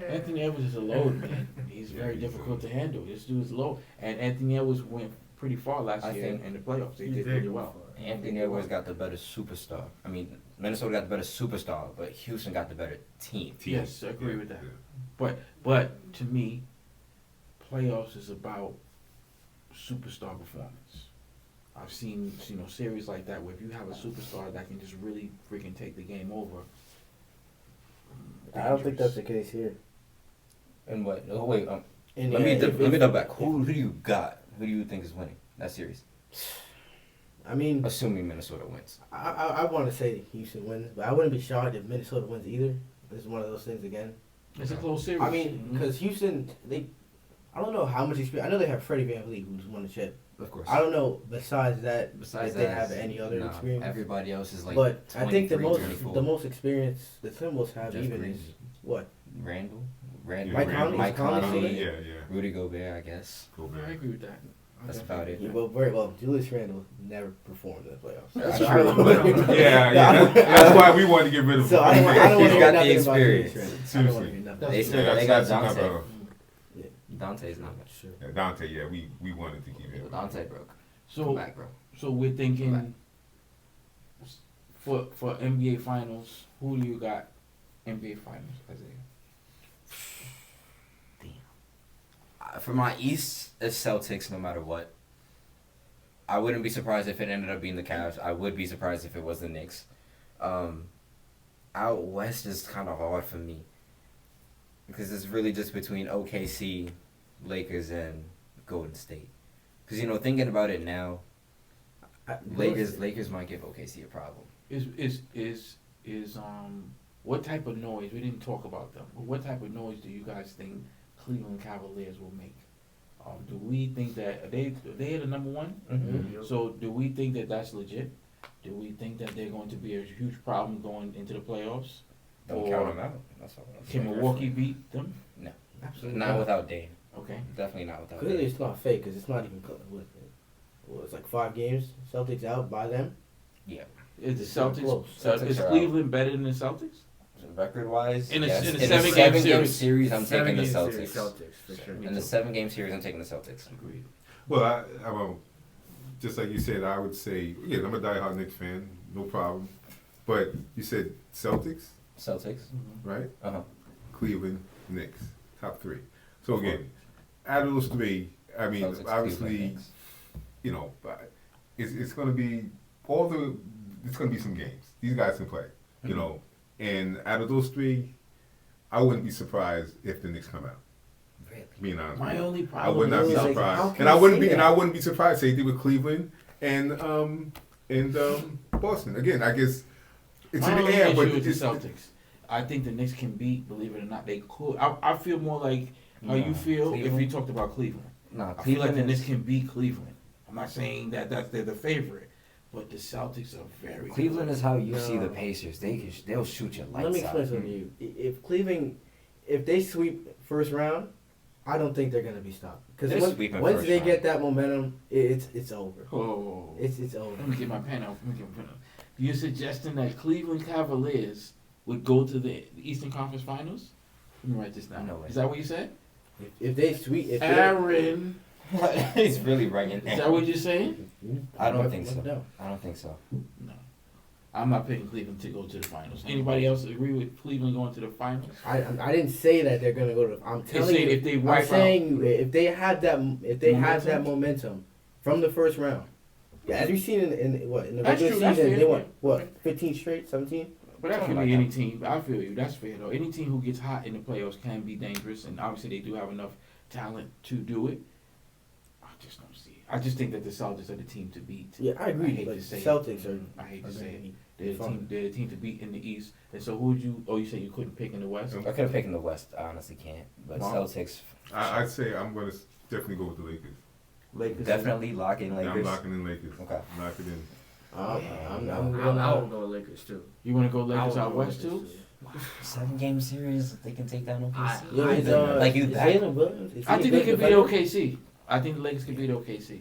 Anthony Edwards is a load, man. He's very difficult to handle. This dude's low. And Anthony Edwards went pretty far last I year think in the playoffs. They He did did really go well. far. Anthony Edwards got the better superstar. I mean, Minnesota got the better superstar, but Houston got the better team. Yes, I agree Yeah, with that. yeah. But to me, playoffs is about superstar performance. I've seen series like that where if you have a superstar that can just really freaking take the game over. I don't think that's dangerous. the case here. And what? Oh, wait, And let me yeah, let me double back. Who do you got? Who do you think is winning that series? I mean, Assuming Minnesota wins. I want to say Houston wins, but I wouldn't be shocked if Minnesota wins either. This is one of those things again. It's a close series. I mean, because Houston, I don't know how much experience. I know they have Freddie VanVleet, who's won the chip. Of course. I don't know besides that Besides if they that, have any other no, experience. everybody else is like. But I think the 23, 24. most experience the Timberwolves have Jeff even Green. is what? Randall, Yeah, Mike Conley? Mike Conley Conley, still Yeah, there? yeah. Rudy Gobert, I guess. Go I back. agree with that. That's I about definitely it. Yeah, well, very well. Julius Randle never performed in the playoffs. That's I don't true. wanna- Yeah, yeah. That's why we wanted to get rid of So him. I don't want He's to got hear the nothing about Julius experience. Randle. I don't want to hear nothing. They That's- still That's- they got that's Dante. another- Dante's not much. Sure. Yeah, Dante, yeah, we wanted to keep him. Dante broke. Come So back, bro. so we're Right. thinking for NBA Finals. Who do you got? NBA Finals, Isaiah. For my East, it's Celtics no matter what. I wouldn't be surprised if it ended up being the Cavs. I would be surprised if it was the Knicks. Out West is kind of hard for me. Because it's really just between OKC, Lakers, and Golden State. Because, thinking about it now, Lakers might give OKC a problem. Is what type of noise? We didn't talk about them. But what type of noise do you guys think Cleveland Cavaliers will make? Do we think that they the number one? Mm-hmm. So do we think that that's legit? Do we think that they're going to be a huge problem going into the playoffs? Don't Or count them out. That's all. Can Milwaukee beat them? Absolutely Not without Dame. Okay. Definitely not without Clearly, Dame. it's not fake because it's not even close. Well, it's like 5 games. Celtics out by them. Yeah. Is the It's not Celtics? close. Celtics Is are out. Cleveland better than the Celtics? Record-wise, In a- yes. in a In a seven-game seven-game series. series, I'm taking the 7 games Celtics. series, Celtics, for sure. In the 7-game series, I'm taking the Celtics. Agreed. Well, just like you said, I would say, yeah, I'm a diehard Knicks fan, no problem. But you said Celtics, Celtics. right? Uh-huh. Cleveland, Knicks, top 3. So again, out of those 3, I mean, Celtics, obviously, Cleveland, Knicks. but it's going to be it's going to be some games. These guys can play, Mhm. And out of those 3, I wouldn't be surprised if the Knicks come out. Really? Being honest, My with you. only I problem would not is be Like, how surprised, can and I you wouldn't say be, and that? I wouldn't be surprised. Say they with Cleveland and Boston. Again, I guess it's My in the only air, issue but with the it's Celtics. I think the Knicks can beat. Believe it or not, they could. I feel more like how you No, feel if Cleveland? you talked about Cleveland. Nah, I feel like the Cleveland Knicks is, can beat Cleveland. I'm not saying that they're the favorite, but the Celtics are very Cleveland good. is how you see the No. Pacers. They'll shoot your Let me lights explain out. something to you. If Cleveland, if they sweep first round, I don't think they're gonna be stopped. They're Because sweeping once first they round. get that momentum, it's over. Oh, It's over. let me get my pen out. You're suggesting that Cleveland Cavaliers would go to the Eastern Conference Finals? Let me write this down. No way. Is that what you said? If they sweep, if Aaron, He's really writing is that down. what you're saying? I don't think so. No. I don't think so. No. I'm not picking Cleveland to go to the finals. Anybody else agree with Cleveland going to the finals? I didn't say that they're gonna go to. I'm telling saying you, if they I'm wipe saying you, if they have that Momentum? momentum from the first round. Yeah, as you've seen in the That's regular true, that's season, fair, they won yeah. what 15 straight, 17. But that could Something be like any team. I feel you. That's fair though. Any team who gets hot in the playoffs can be dangerous, and obviously they do have enough talent to do it. I just don't see it. I just think that the Celtics are the team to beat. Yeah, I agree. hate But to say Celtics it. are. I hate are to say gonna it. be They're the fun. team. They're the team to beat in the East. And so who would you? Oh, you said you couldn't pick in the West. I could have picked in the West. I honestly can't. But Wow. Celtics, I'd say I'm going to definitely go with the Lakers. Lakers. definitely lock in I'm Lakers. locking in Lakers. Okay. Lock it in. I'm I gonna. would go with Lakers too. You want to go Lakers I out would go West Lakers, too? 7-game series, they can take down OKC. Yeah, it's, Like you it's back. Jalen Williams. Is he I a think they good could beat defender? OKC. I think the Lakers could beat OKC.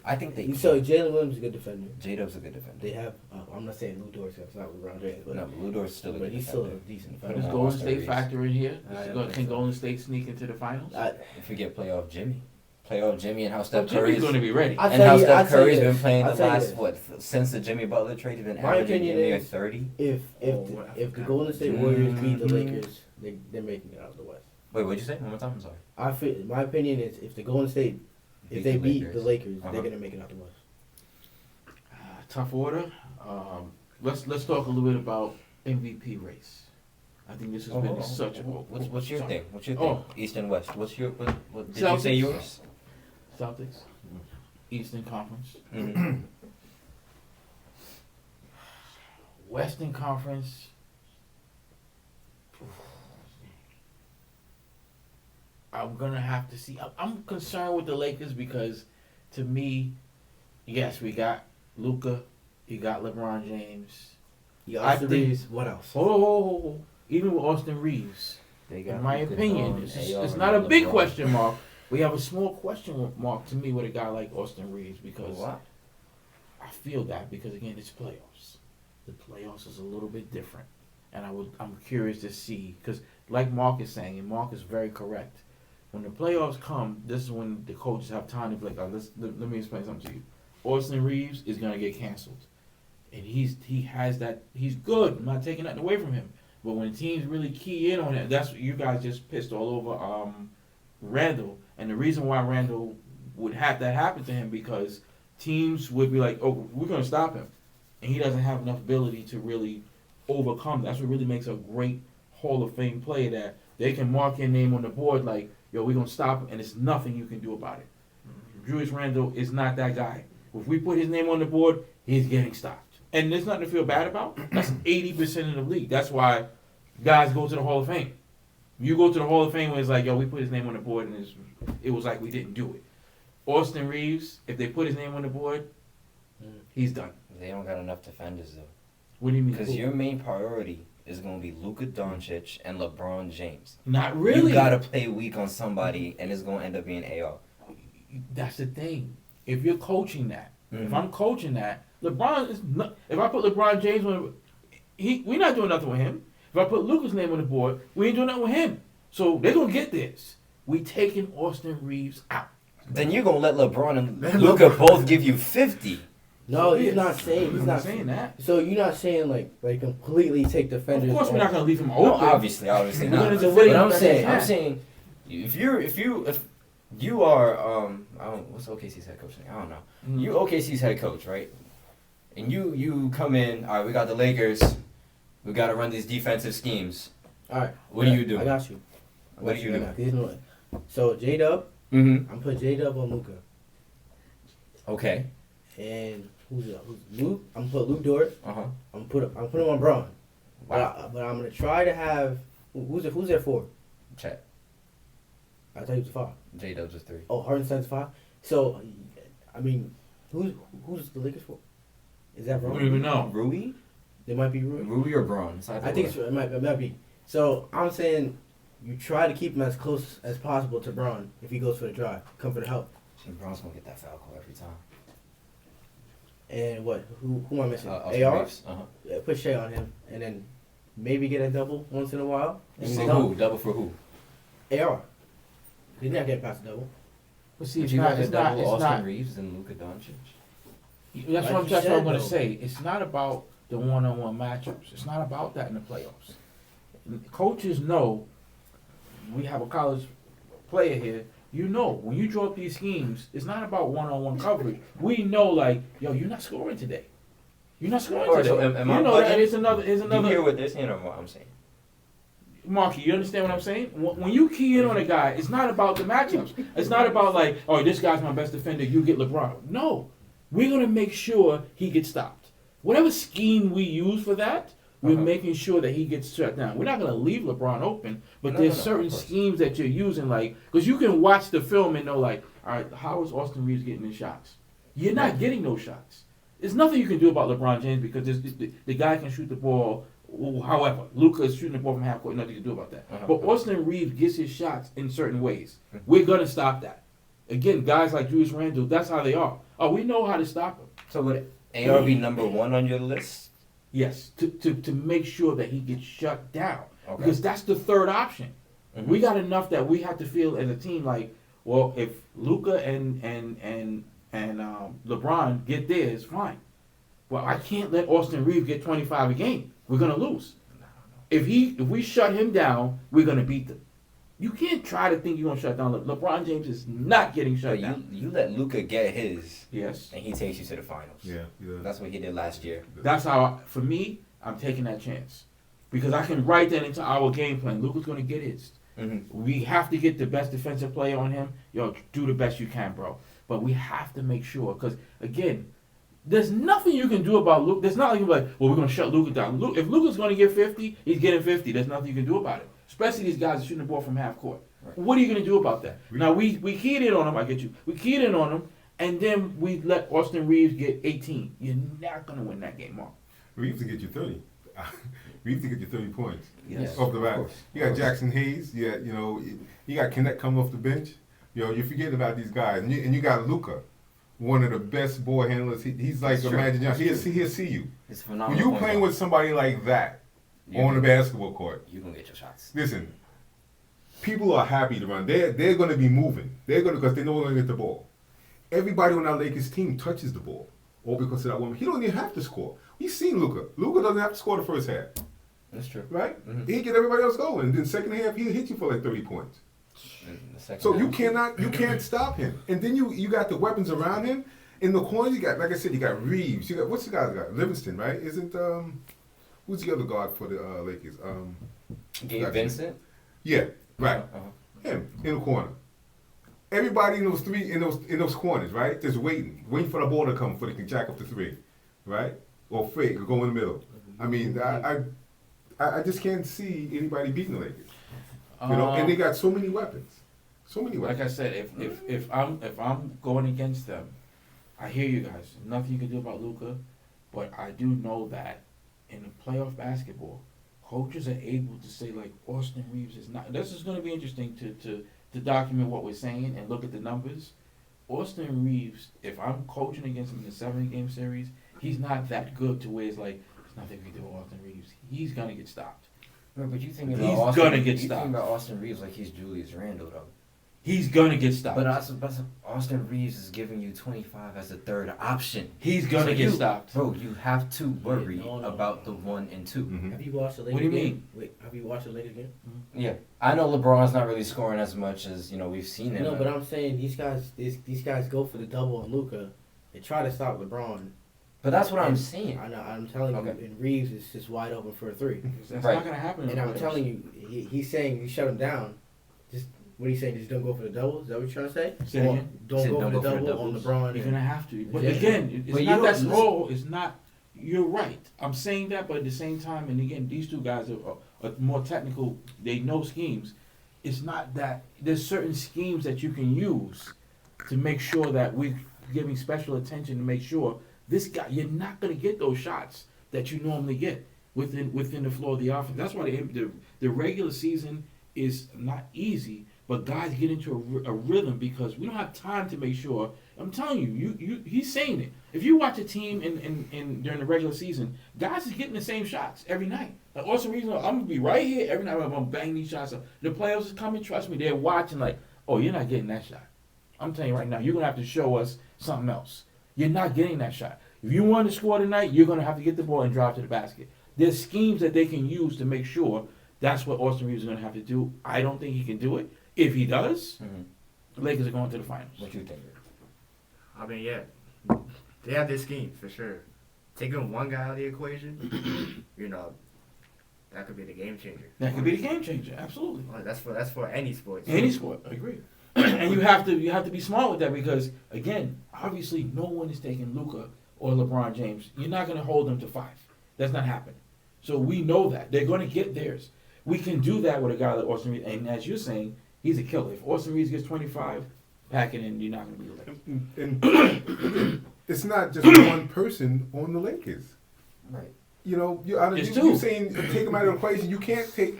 I think they. You saw Jalen Williams is a good defender. J-Dub's a good defender. They have. I'm not saying Lou Dort's that's not LeBron James, but No, but Ludor's still a but good he's still a defender. decent Put Does him defender. on Golden all State series. factor in here? I don't Can think so. Golden State sneak into the finals? If we get playoff Jimmy. playoff Jimmy and how So Steph Jimmy's Curry's going to be ready. I'll and tell how you- I'll Steph tell you Curry's been this. playing I'll the tell you last this. what since the Jimmy Butler trade. He's been My averaging opinion near is- 30. If the Golden State Warriors beat the Lakers, they're making it out of the West. Wait, what'd you say? One more time. I'm sorry. My opinion is if the Golden State if they beat the Lakers, they're gonna make it out the West. Tough order. Let's talk a little bit about MVP race. I think this has been such a. What's your thing? What's your Oh. thing? East and West. What did you Celtics. say yours? Celtics, Eastern Conference, Mhm. Western Conference. I'm gonna have to see. I'm concerned with the Lakers because, to me, yes, we got Luka, you got LeBron James. Yeah, I Austin think- Reeves. What else? Oh, even with Austin Reeves, They got in my Luka opinion, Doncic, it's AR, not a big LeBron. question mark. We have a small question mark to me with a guy like Austin Reeves because What? I feel that because again it's playoffs. The playoffs is a little bit different, and I'm curious to see because like Mark is saying, and Mark is very correct. When the playoffs come, this is when the coaches have time to be like, let me explain something to you. Austin Reeves is gonna get canceled, and he has that. He's good. I'm not taking nothing away from him. But when teams really key in on it, that's what you guys just pissed all over Randall. And the reason why Randall would have that happen to him because teams would be like, oh, we're going to stop him. And he doesn't have enough ability to really overcome. That's what really makes a great Hall of Fame player that they can mark your name on the board like, yo, we're going to stop him, and it's nothing you can do about it. Julius Randle is not that guy. If we put his name on the board, he's getting stopped. And there's nothing to feel bad about. That's 80% of the league. That's why guys go to the Hall of Fame. You go to the Hall of Fame when it's like, yo, we put his name on the board, and it was like we didn't do it. Austin Reeves, if they put his name on the board, he's done. They don't got enough defenders though. What do you mean? Because your main priority is going to be Luka Doncic and LeBron James. Not really. You got to play weak on somebody, and it's going to end up being AR. That's the thing. If you're coaching that, if Mhm. I'm coaching that, LeBron is not. If I put LeBron James on, we're not doing nothing with him. If I put Luka's name on the board, we ain't doing nothing with him. So they're gonna get this. We taking Austin Reeves out. Then you're going to let LeBron and Luka both give you 50. No, he's not saying. He's I'm not saying that. So you're not saying like completely take defenders. Of course, we're off. not gonna leave him open. No, obviously We're not. gonna But defend I'm him saying, back I'm to saying, if you are, I don't, what's OKC's head coach name? I don't know. Mhm. You OKC's head coach, right? And you come in. All right, we got the Lakers. We got to run these defensive schemes. All right. What do you do? I got you. What do you do? So J Dub, Mm-hmm. I'm put J Dub on Luka, Okay. and who's Luke? I'm put Luke Dort. Uh huh. I'm put him on Braun. Wow. But I'm gonna try to have who's there for? Chet. I tell you it's 5. J Dubs is 3. Oh, Hardenstein's 5. So, I mean, who's the Lakers for? Is that We wrong? don't even know. Rui? There might be Rui. Rui or Braun? It's either I think or. so, it might be. So I'm saying you try to keep him as close as possible to Braun if he goes for the drive, come for the help. And Braun's gonna get that foul call every time. And what? Who am I missing? Austin AR. Reeves. Uh huh. Yeah, put Shea on him, and then maybe get a double once in a while. And he's For done. who? Double for who? AR. He's not getting past the double. But see, Would it's you not. rather It's not. double It's Austin not. Reeves than Luka Doncic? That's Like what I'm. you That's what I'm said, gonna though. say. It's not about the one-on-one matchups. It's not about that in the playoffs. Coaches know. We have a college player here. You know, when you draw up these schemes, it's not about one-on-one coverage. We know, like, yo, you're not scoring today. You're not scoring Alright, today. so am I you know that, bugging? and it's another. It's Do you hear another. what they're saying or what I'm saying? Marky, you understand what I'm saying? When you key in on a guy, it's not about the matchups. It's not about like, oh, this guy's my best defender. You get LeBron. No, we're gonna make sure he gets stopped. Whatever scheme we use for that, we're making sure that he gets shut down. We're not gonna leave LeBron open, but No, there's no, of certain course. schemes that you're using, like, because you can watch the film and know, like, all right, how is Austin Reeves getting his shots? You're not getting those shots. There's nothing you can do about LeBron James because the guy can shoot the ball. However, Luka is shooting the ball from half court. Nothing you can do about that. Uh-huh. But Austin Reeves gets his shots in certain ways. We're gonna stop that. Again, guys like Julius Randle, that's how they are. Oh, we know how to stop him. So would AR be number 1 on your list? Yes, to make sure that he gets shut down. Okay. Because that's the third option. Mhm. We got enough that we have to feel as a team like Well, if Luca and LeBron get theirs, fine. Well, I can't let Austin Reeves get 25 a game. We're gonna lose. If we shut him down, we're gonna beat them. You can't try to think you're gonna shut down. LeBron James is not getting shut So down. you let Luca get his, Yes. and he takes you to the finals. Yeah. That's what he did last year. That's how, for me, I'm taking that chance. Because I can write that into our game plan. Luka's going to get his. Mm-hmm. We have to get the best defensive player on him. Yo, do the best you can, bro. But we have to make sure. Because, again, there's nothing you can do about Luka. There's not like, well, we're going to shut Luka down. If Luka's going to get 50, he's getting 50. There's nothing you can do about it. Especially these guys shooting the ball from half court. Right. What are you going to do about that? Now, we keyed in on him. I get you. We keyed in on him. And then we let Austin Reeves get 18. You're not going to win that game, Mark. Reeves to get you 30. Reeves to get you 30 points Yes. off the bat. course. You got Jackson Hayes. You got Kenneth coming off the bench. You forget about these guys, and you got Luka, one of the best ball handlers. He's like That's true. Magic Johnson. That's He'll see you. It's When phenomenal. you point playing guard. with somebody like that You on the can- basketball court, you gonna get your shots. listen. People are happy to run. They're going to be moving. They're going to because they know they're going to get the ball. Everybody on our Lakers team touches the ball, all because of that woman. He don't even have to score. We've seen Luka. Luka doesn't have to score the first half, That's true. right? Mhm. He'll get everybody else going. And then second half, he'll hit you for like 30 points. In the second So half. you can't stop him. And then you got the weapons around him. In the corner, you got, like I said, you got Reeves. You got, what's the guy got? Livingston, right? Isn't who's the other guard for the Lakers? Gabe Vincent. Yeah, right. Uh-huh. Him in the corner. Everybody in those corners, right? Just waiting for the ball to come for they can jack up the three, right? Or fake or go in the middle. I mean, I just can't see anybody beating the Lakers. And they got so many weapons, Like I said, if I'm going against them, I hear you guys. Nothing you can do about Luka, but I do know that in the playoff basketball, coaches are able to say like Austin Reeves is not. This is going to be interesting to document what we're saying and look at the numbers. Austin Reeves, if I'm coaching against him in a 7-game series, he's not that good to where it's like there's nothing we can do with Austin Reeves. He's gonna get stopped. No, but you think He's about Austin, gonna get you stopped. think about Austin Reeves like he's Julius Randle though. He's gonna get stopped. But Austin Reeves is giving you 25 as the third option. He's gonna So get you- stopped. Bro, you have to worry no. about the 1 and 2. Mhm. Have you watched the Lakers What do you game? mean? Wait, have you watched the Lakers game? Yeah, I know LeBron's not really scoring as much as we've seen him. No, but I'm saying these guys go for the double on Luka. They try to stop LeBron. But that's what I'm And saying. I know. I'm telling Okay. you, and Reeves is just wide open for a three. That's Right. not gonna happen. in And the I'm playoffs. telling you, he's saying you shut him down. Just what he's saying, just don't go for the double. Is that what you're trying to say? Say it Or again? don't Said go don't for go the for the double on doubles. LeBron. You're and- gonna have to. But Yeah. again, it's But you not don't that listen- role. It's not. You're right. I'm saying that, but at the same time, and again, these two guys are more technical. They know schemes. It's not that there's certain schemes that you can use to make sure that we're giving special attention to make sure this guy. You're not gonna get those shots that you normally get within the floor of the offense. That's why the regular season is not easy. But guys get into a rhythm because we don't have time to make sure. I'm telling you, he's saying it. If you watch a team in during the regular season, guys is getting the same shots every night. Like Austin Reeves, I'm gonna be right here every night. I'm gonna bang these shots up. The players is coming. Trust me, they're watching. Like, oh, you're not getting that shot. I'm telling you right now, you're gonna have to show us something else. You're not getting that shot. If you want to score tonight, you're gonna have to get the ball and drive to the basket. There's schemes that they can use to make sure that's what Austin Reeves is gonna have to do. I don't think he can do it. If he does, Mhm. the Lakers are going to the finals. What you think? I mean, yeah, they have their schemes for sure. Taking one guy out of the equation, that could be the game changer. That could be the game changer. Absolutely. Well, that's for any sport. Any sport, I agree. And you have to be smart with that because again, obviously, no one is taking Luka or LeBron James. You're not going to hold them to 5. That's not happening. So we know that they're going to get theirs. We can do that with a guy like Austin Reeves, and as you're saying, he's a killer. If Austin Reeves gets 25, pack it in. You're not going to be late. And it's not just one person on the Lakers. Right. It's You two. saying take them out of the equation. You can't take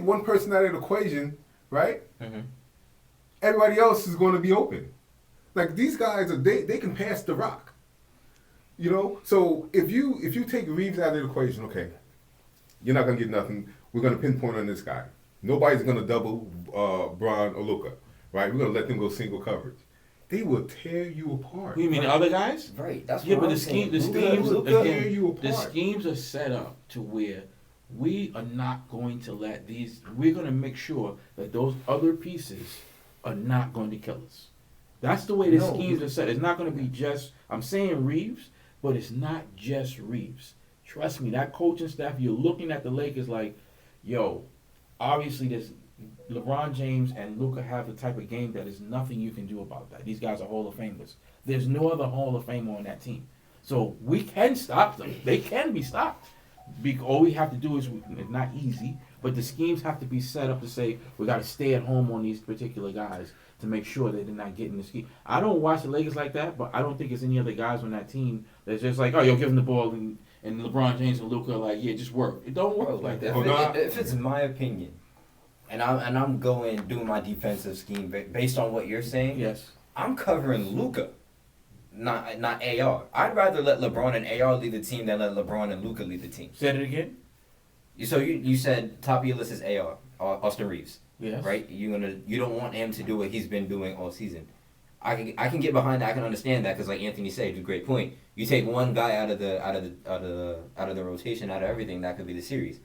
one person out of the equation, right? Mm-hmm. Everybody else is going to be open. Like these guys they can pass the rock. So if you take Reeves out of the equation, okay, you're not gonna get nothing. We're gonna pinpoint on this guy. Nobody's gonna double Bron or Luka, right? We're gonna let them go single coverage. They will tear you apart. You mean the other guys? Right. That's Yeah, what but I'm the saying. schemes Luka tear again, you the apart. schemes are set up to where we are not going to let these. We're going to make sure that those other pieces are not going to kill us. That's the way the No. schemes are set. It's not going to be just. I'm saying Reeves, but it's not just Reeves. Trust me, that coaching staff. You're looking at the Lakers like, yo, obviously there's LeBron James and Luka have the type of game that is nothing you can do about that. These guys are Hall of Famers. There's no other Hall of Famer on that team. So we can stop them. They can be stopped. All we have to do is, it's not easy, but the schemes have to be set up to say, we got to stay at home on these particular guys to make sure that they're not getting the scheme. I don't watch the Lakers like that, but I don't think it's any other guys on that team that's just like, oh, yo, give them the ball, and LeBron James and Luka are like, yeah, just work. It don't work like that. If it's my opinion, and I'm doing my defensive scheme based on what you're saying, Yes. I'm covering Luka, not AR. I'd rather let LeBron and AR lead the team than let LeBron and Luka lead the team. Say it again. So you said top of your list is AR, Austin Reeves, Yes. right? You don't want him to do what he's been doing all season. I can get behind that. I can understand that because, like Anthony said, a great point. You take one guy out of the rotation, out of everything, that could be the series.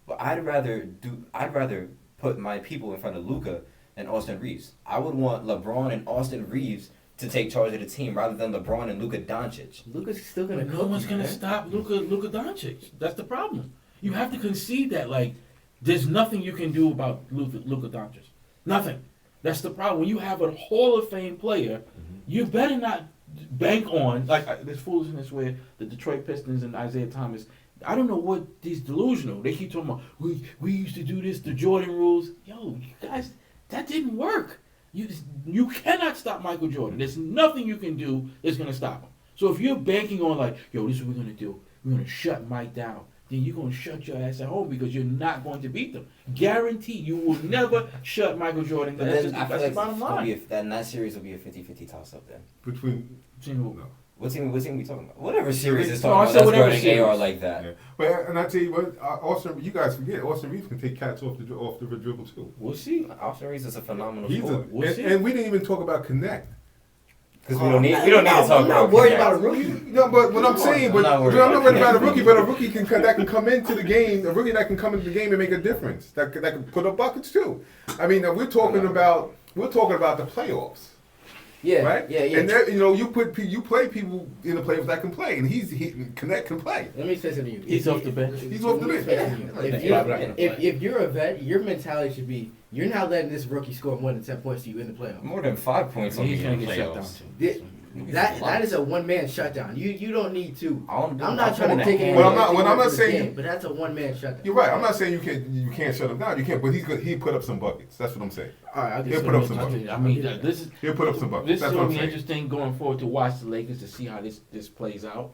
But I'd rather put my people in front of Luka than Austin Reeves. I would want LeBron and Austin Reeves to take charge of the team rather than LeBron and Luka Doncic. Luka's still gonna. But no one's gonna stop Luka Doncic. That's the problem. You have to concede that, like, there's nothing you can do about Luka Doncic. Nothing. That's the problem. When you have a Hall of Fame player, you better not bank on, like, this foolishness where the Detroit Pistons and Isaiah Thomas, I don't know what these delusional. They keep talking about, we used to do this, the Jordan rules. Yo, you guys, that didn't work. You cannot stop Michael Jordan. There's nothing you can do that's going to stop him. So if you're banking on, like, yo, this is what we're going to do. We're going to shut Mike down. Then you're going to shut your ass at home because you're not going to beat them. Guaranteed, you will never shut Michael Jordan. But That's then I feel the like bottom line. that series will be a 50-50 toss-up then. Between No. What team we talking about? Whatever series is No, I talking said about that's whatever guarding series. AR like that. yeah. But and I tell you what, Austin, you guys forget Austin Reeves can take cats off the dribble too. We'll see. Austin Reeves is a phenomenal He's scorer. We'll see. and we didn't even talk about connect. Because we don't need to talk I'm not about worried Connect. about a rookie. No, but what I'm saying, I'm not worried I'm not worried about a about rookie, but a rookie that can come into the game, a rookie that can come into the game and make a difference, that can put up buckets too. I mean, we're talking about the playoffs, Yeah, right? yeah, yeah. And there, you play people in the playoffs that can play, and Connect can play. Let me say something to you. He's off the bench. He's off the bench. If you're a vet, your mentality should be, you're not letting this rookie score more than 10 points to you in the playoffs. More than 5 points on He's the going to get shut down playoffs. too. That is a one-man shutdown. You don't need two. I'm not trying to I'm take pulling it. Well, I'm not saying but that's a one-man shutdown. you're right. I'm not saying you can't shut him down. You can't, but he put up some buckets. That's what I'm saying. All right, I'll He'll get put up some buckets. I mean, this is He'll put up some buckets. This That's is what going I'm to be saying. interesting going forward to watch the Lakers to see how this plays out,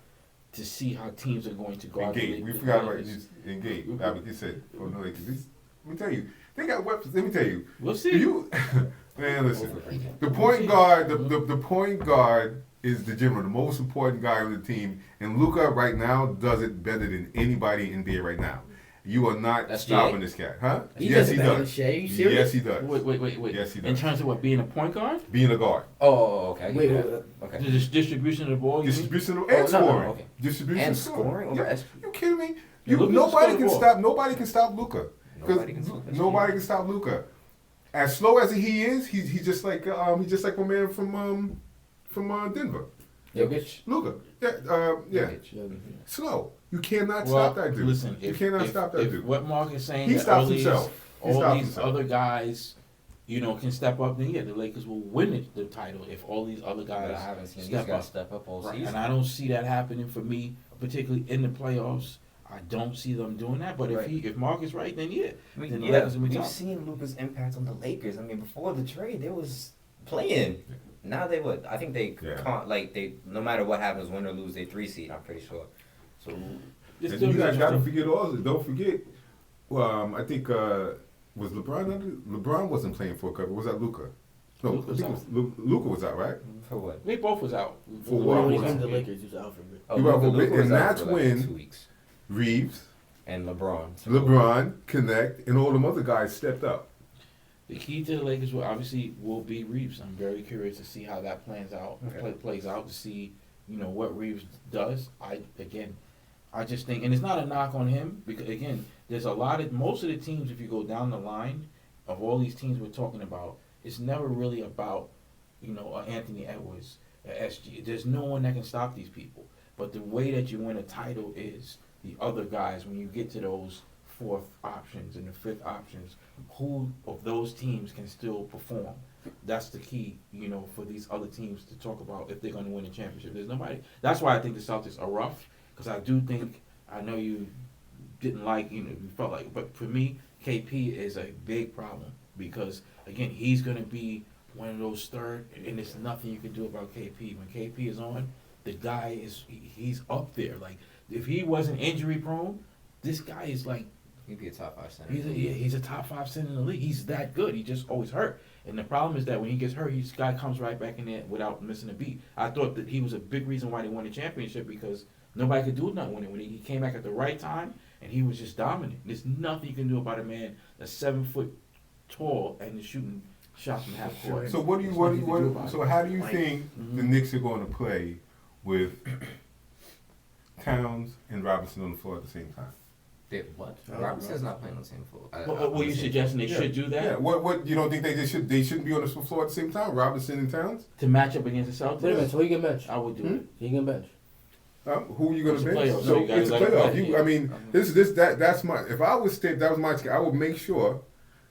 to see how teams are going to guard And the Gabe, we the forgot about Lakers. and Gabe. I mean, he said, "Oh no, Lakers." Let me tell you, they got weapons. Let me tell you, We'll see. man, listen. The point guard, the point guard is the general, the most important guy on the team, and Luka right now does it better than anybody in NBA right now. You are not That's stopping Jay? this cat, huh? He Yes, does he it better than does. Shea. You serious? Yes, he does. Wait. Yes, he In does. terms of what, being a point guard? Being a guard, Oh, okay. I get Wait, that. Okay. The distribution of the ball? You mean? distribution and no, scoring, okay. distribution And scoring over Yeah. S- You kidding me? Luka's Nobody scoring can ball. stop. Nobody can stop Luka. Nobody can stop. Nobody can stop Luka. As slow as he is, he's just like my man from Denver. Jokic. Luka. Yeah. Slow. You cannot Well, stop that dude. listen, you if, cannot if, stop that if dude. what Mark is saying, He that stops all these, himself. He all stops these himself. other guys, can step up, then yeah, the Lakers will win the title if all these other But I guys haven't seen these step guys up. step up all Right. season. And I don't see that happening for me, particularly in the playoffs. I don't see them doing that. But Right. if Mark is right, then yeah. I mean, Then the yeah, Lakers will be we've top. seen Luka's impact on the Lakers. I mean, before the trade, they was playing. Now they would. I think they Yeah. can't. Like they, no matter what happens, win or lose, they 3 seed. I'm pretty sure. So It's And still you guys got to interesting. forget also. Don't forget. I think was LeBron under? LeBron wasn't playing for a couple. Was that Luka? No, Luka was out. Luka was out, right? for what? They both was out. For what? When he was came to it? the Lakers, he was out for a bit. Oh, You got Luka Luka, was and out that's for like when- 2 weeks. Reeves, And LeBron. LeBron, Connect, and all them other guys stepped up. The key to the Lakers will be Reeves. I'm very curious to see how that plays out to see, what Reeves does. I just think, and it's not a knock on him because again, there's most of the teams. If you go down the line of all these teams we're talking about, it's never really about, Anthony Edwards, SG. There's no one that can stop these people. But the way that you win a title is the other guys. When you get to those fourth options and the fifth options, who of those teams can still perform? That's the key, for these other teams to talk about if they're going to win a championship. There's nobody. That's why I think the Celtics are rough, because I do think, I know you didn't like, you felt like, but for me, KP is a big problem because, again, he's going to be one of those third, and there's nothing you can do about KP. When KP is on, the guy he's up there. Like, if he wasn't injury prone, this guy is like, He'd be a top 5 center. he's a top 5 center in the league. He's that good. He just always hurt. And the problem is that when he gets hurt, this guy comes right back in there without missing a beat. I thought that he was a big reason why they won the championship because nobody could do nothing with him. When he came back at the right time, and he was just dominant. There's nothing you can do about a man that's 7 foot tall and is shooting shots from half court. So how do you think the Knicks are going to play with Towns and Robinson on the floor at the same time? What? Robinson's not playing on the same floor. What you suggesting they should do that? Yeah. What you don't think they shouldn't be on the floor at the same time? Robinson and Towns? To match up against the Celtics? Wait a minute, so who you can bench? I would do it. You can bench. Who are you going It's to a bench? playoff. So No, you gotta it's a let it playoff. play. That's my. If I was that was my. I would make sure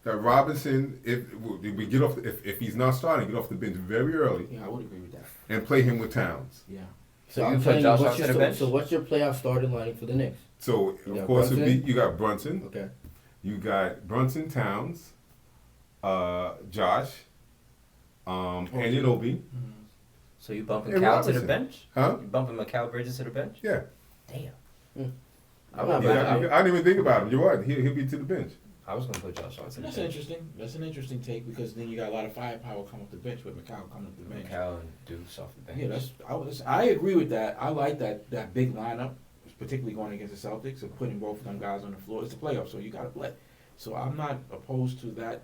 that Robinson, if we get off, if he's not starting, get off the bench very early Yeah, I would agree with that. and play him with Towns. Yeah. So You I'm put telling you, Josh what's Hart your to the bench? so what's your playoff starting lineup for the Knicks? So You of got course Brunson? you got Brunson, Okay. you got Brunson, Towns, Josh, Anunoby, So you bumping And Cal to the Robinson. bench? huh? You bumping Mikal Bridges to the bench? Yeah. Damn. I'm not Yeah, bad. I didn't even think about him. You're right. He'll be to the bench. I was gonna put Josh Hart to the That's bench. interesting. That's an interesting take because then you got a lot of firepower coming off the bench with McCall coming off the bench. Mikal and Deuce off the bench. Yeah, I agree with that. I like that big lineup, particularly going against the Celtics and putting both of them guys on the floor. It's a playoff, so you got to play. So I'm not opposed to that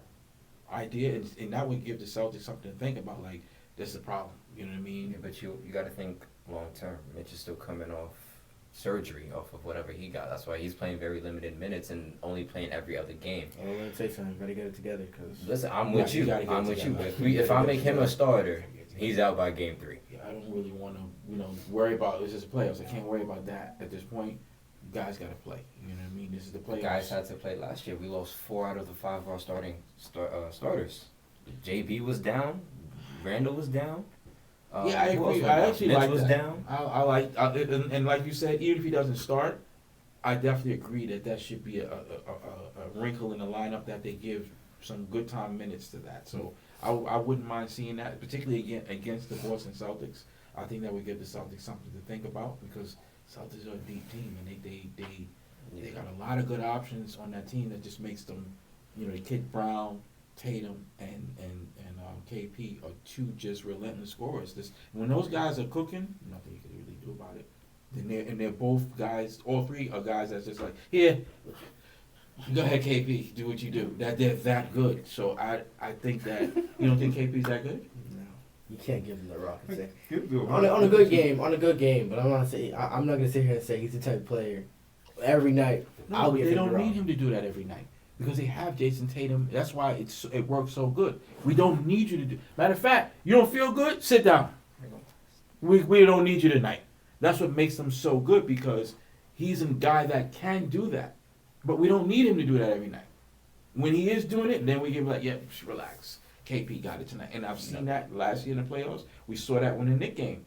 idea, and that would give the Celtics something to think about. Like, this is a problem. You know what I mean? Yeah, but you got to think long term. Mitch is still coming off surgery, off of whatever he got. That's why he's playing very limited minutes and only playing every other game. I want to say something. Better get it together, cause Listen, I'm Yeah, with you you. gotta get I'm with you. together. If I make him a starter, he's out by game 3. Yeah, I don't really want to, worry about this is the playoffs. I can't worry about that at this point. Guys got to play. You know what I mean? This is the playoffs. Guys had to play last year. We lost 4 out of the 5 of our starters. JB was down. Randall was down. Yeah, I who else agree. was I down? actually Mitch like was that. down. I like, and like you said, even if he doesn't start, I definitely agree that should be a wrinkle in the lineup that they give some good time minutes to that. So I wouldn't mind seeing that, particularly against the Boston Celtics. I think that would give the Celtics something to think about because Celtics are a deep team and they got a lot of good options on that team that just makes them, the kid Brown, Tatum, and KP are 2 just relentless scorers. When those guys are cooking, nothing you can really do about it. And they're both guys. All 3 are guys that's just like, here, go ahead, KP, do what you do. That they're that good. So I think that you don't think KP's that good. no, you can't give him the rock and say He'll do it. on a good game. But I'm not gonna sit here and say he's the type of player every night. No, I'll but give they him don't the rock. need him to do that every night because they have Jason Tatum. That's why it works so good. We don't need you to do. Matter of fact, you don't feel good? Sit down. We don't need you tonight. That's what makes them so good because he's a guy that can do that. But we don't need him to do that every night. When he is doing it, then we give like, yeah, relax. KP got it tonight. And I've seen that last year in the playoffs. We saw that when the Knick game.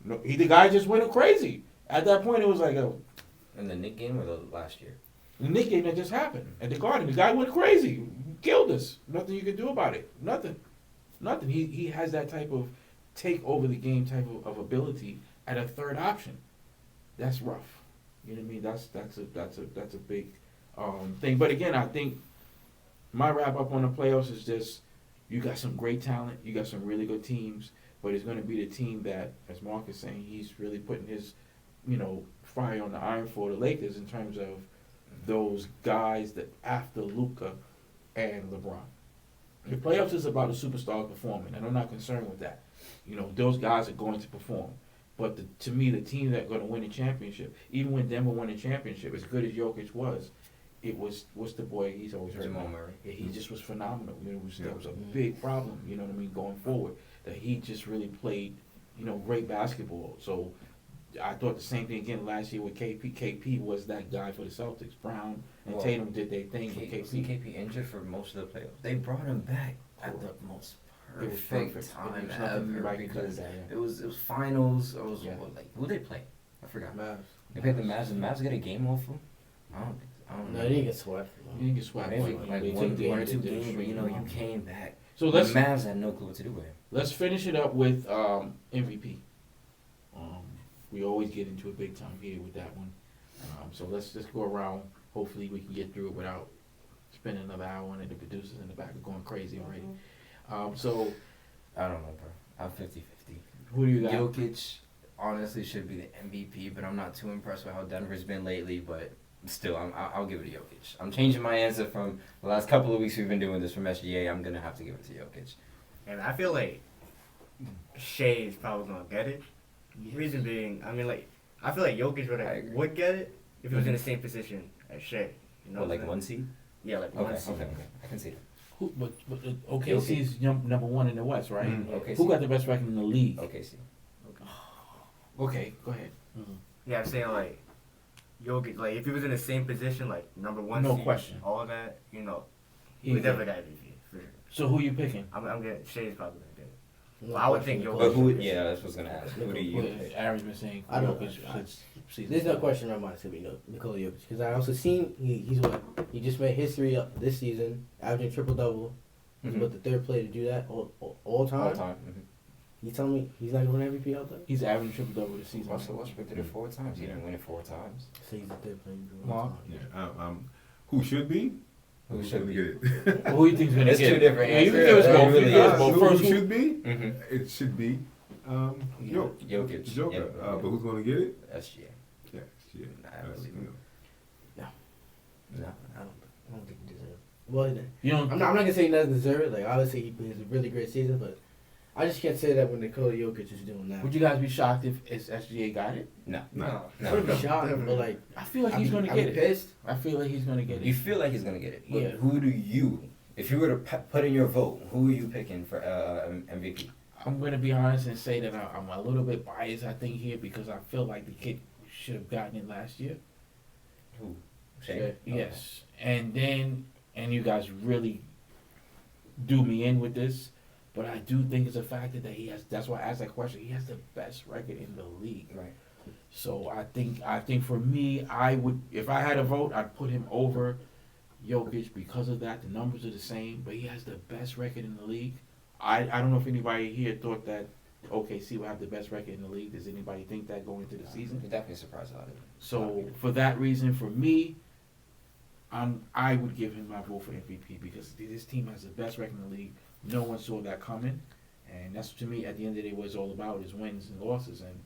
The guy just went crazy. At that point, it was like In the Knick game or the last year? the Knick game that just happened at the Garden. The guy went crazy. Killed us. Nothing you could do about it. Nothing. He has that type of take over the game type of ability at a third option. That's rough. You know what I mean? That's a big thing. But again, I think my wrap up on the playoffs is just you got some great talent, you got some really good teams, but it's going to be the team that, as Mark is saying, he's really putting his fire on the iron for the Lakers in terms of those guys that after Luka and LeBron. The playoffs is about the superstar performing, and I'm not concerned with that. You know, those guys are going to perform. But to me, the team that's going to win the championship, even when Denver won the championship, as good as Jokic was, it was, what's the boy, he's always hurt. Jamal Murray. Yeah, he just was phenomenal. You know, that was a big problem, you know what I mean, going forward. That he just really played, you know, great basketball. So I thought the same thing again last year with KP. KP was that guy for the Celtics. Brown and Well, Tatum did their thing with Wasn't KP. KP injured for most of the playoffs? They brought him back at the most It was perfect perfect. time There was nothing ever right to do because that, yeah. it was finals. It was Yeah. like who they play? I forgot. Mavs. They played the Mavs. The Mavs get a game off them. I don't No, know. they didn't get swept. He didn't get swept. Maybe but like they one took or the- two they games, but you know you won. came back. So The let's Mavs had no clue what to do with him. let's finish it up with MVP. We always get into a big time here with that one. So let's just go around. Hopefully we can get through it without spending another hour and the producers in the back are going crazy already. So I don't know, bro. I'm 50-50. who do you got? Jokic honestly should be the MVP, but I'm not too impressed with how Denver's been lately. But still, I'll give it to Jokic. I'm changing my answer from the last couple of weeks we've been doing this from SGA. I'm gonna have to give it to Jokic. And I feel like Shea is probably gonna get it. Reason being, I mean, like, I feel like Jokic I agree. would get it if he was in the same position as Shea. You know, What, what like I'm one saying? seed? Yeah, like Okay, one okay, seed. okay. I can see that. Who, but OKC is number one in the West, right? Okay, Who got the best record in the league? Okay, see. Okay, go ahead. Yeah, I'm saying like Jokic, like if he was in the same position, like number one, No seed, question. all that, you know, He he would got- definitely got MVP for sure. So who you picking? I'm getting Shea's probably gonna get it. No I would question, think no Jokic. But question. who? Yeah, that's what's gonna ask. Who do you Well, pick? Aaron's been saying I don't- Jokic I- since season. There's no question in my mind it's gonna be Nikola Jokic because I also seen he's what he just made history up this season, averaging triple double. He's Mhm. about the third player to do that all time. All time. You telling me he's not going to win MVP out there? He's averaging triple double this season. Russell Westbrook did it 4 times. He didn't win it 4 times. So he's the third player to do it Mark? all time. Yeah. Who should be? Who Who's should gonna be? get it? Who you think's gonna It's get two it? different Yeah, you can answers. give us That both. You really can give us is. both. Who First, should be? Mm-hmm. It should be Jokic. Joker. Yeah. But who's gonna get it? SGA. Yeah. Nah, I That's, believe you him. know. No. I don't think he deserves it. Well, you know, I'm not gonna say he doesn't deserve it. Like obviously he has a really great season, but I just can't say that when Nikola Jokic is doing that. would you guys be shocked if SGA got it? No. No. I No. would be shocked, but like I feel like he's gonna I'd get be it. pissed. I feel like he's gonna get You it. feel like he's gonna get it. But Yeah. who do you? If you were to put in your vote, who are you picking for MVP? I'm gonna be honest and say that I'm a little bit biased. I think here because I feel like the kid should have gotten it last year. Who? Shea? Yes, and you guys really do me in with this, but I do think it's a factor that he has. That's why I asked that question. He has the best record in the league. Right. So I think for me, I would, if I had a vote, I'd put him over Jokic because of that. The numbers are the same, but he has the best record in the league. I don't know if anybody here thought that OKC would have the best record in the league. Does anybody think that going into the season? You're definitely surprised about it. So for that reason, for me, I would give him my vote for MVP because this team has the best record in the league. No one saw that coming, and that's to me at the end of the day what it's all about is wins and losses, and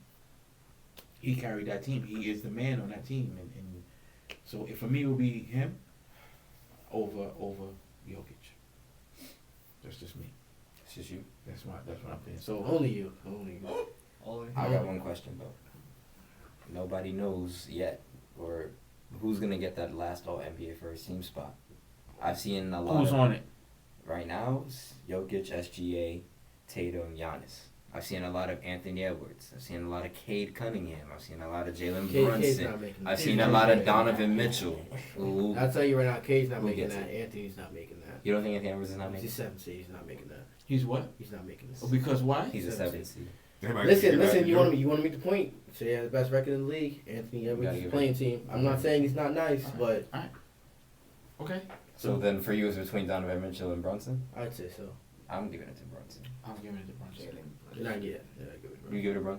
he carried that team. He is the man on that team, and so if for me it would be him over Jokic. That's just me. It's just you. That's what I'm thinking. So Only you. Only. I got one question though. Nobody knows yet, or who's gonna get that last All NBA first team spot. I've seen a lot. who's on it? Right now? It's Jokic, SGA, Tatum, Giannis. I've seen a lot of Anthony Edwards. I've seen a lot of Cade Cunningham. I've seen a lot of Jalen Cade's Brunson. not making that. I've seen a lot of Donovan Mitchell. Ooh. I'll tell you right now, Cade's not Who making gets that. it? Anthony's not making that. You don't think Anthony Edwards is not He's making a 7 seed. He's not making that. He's what? He's not making this. Oh, because why? He's a 7 seed. They might Listen, give that to you want to make the point. So he has the best record in the league. Anthony Edwards Gotta is give playing team. I'm not saying he's not nice, but Okay. So then for you, it's between Donovan Mitchell and Brunson? I'd say so. I'm giving it to Brunson. I'm giving it to Brunson. Not yet. Yeah, I give it to You give it to Brunson?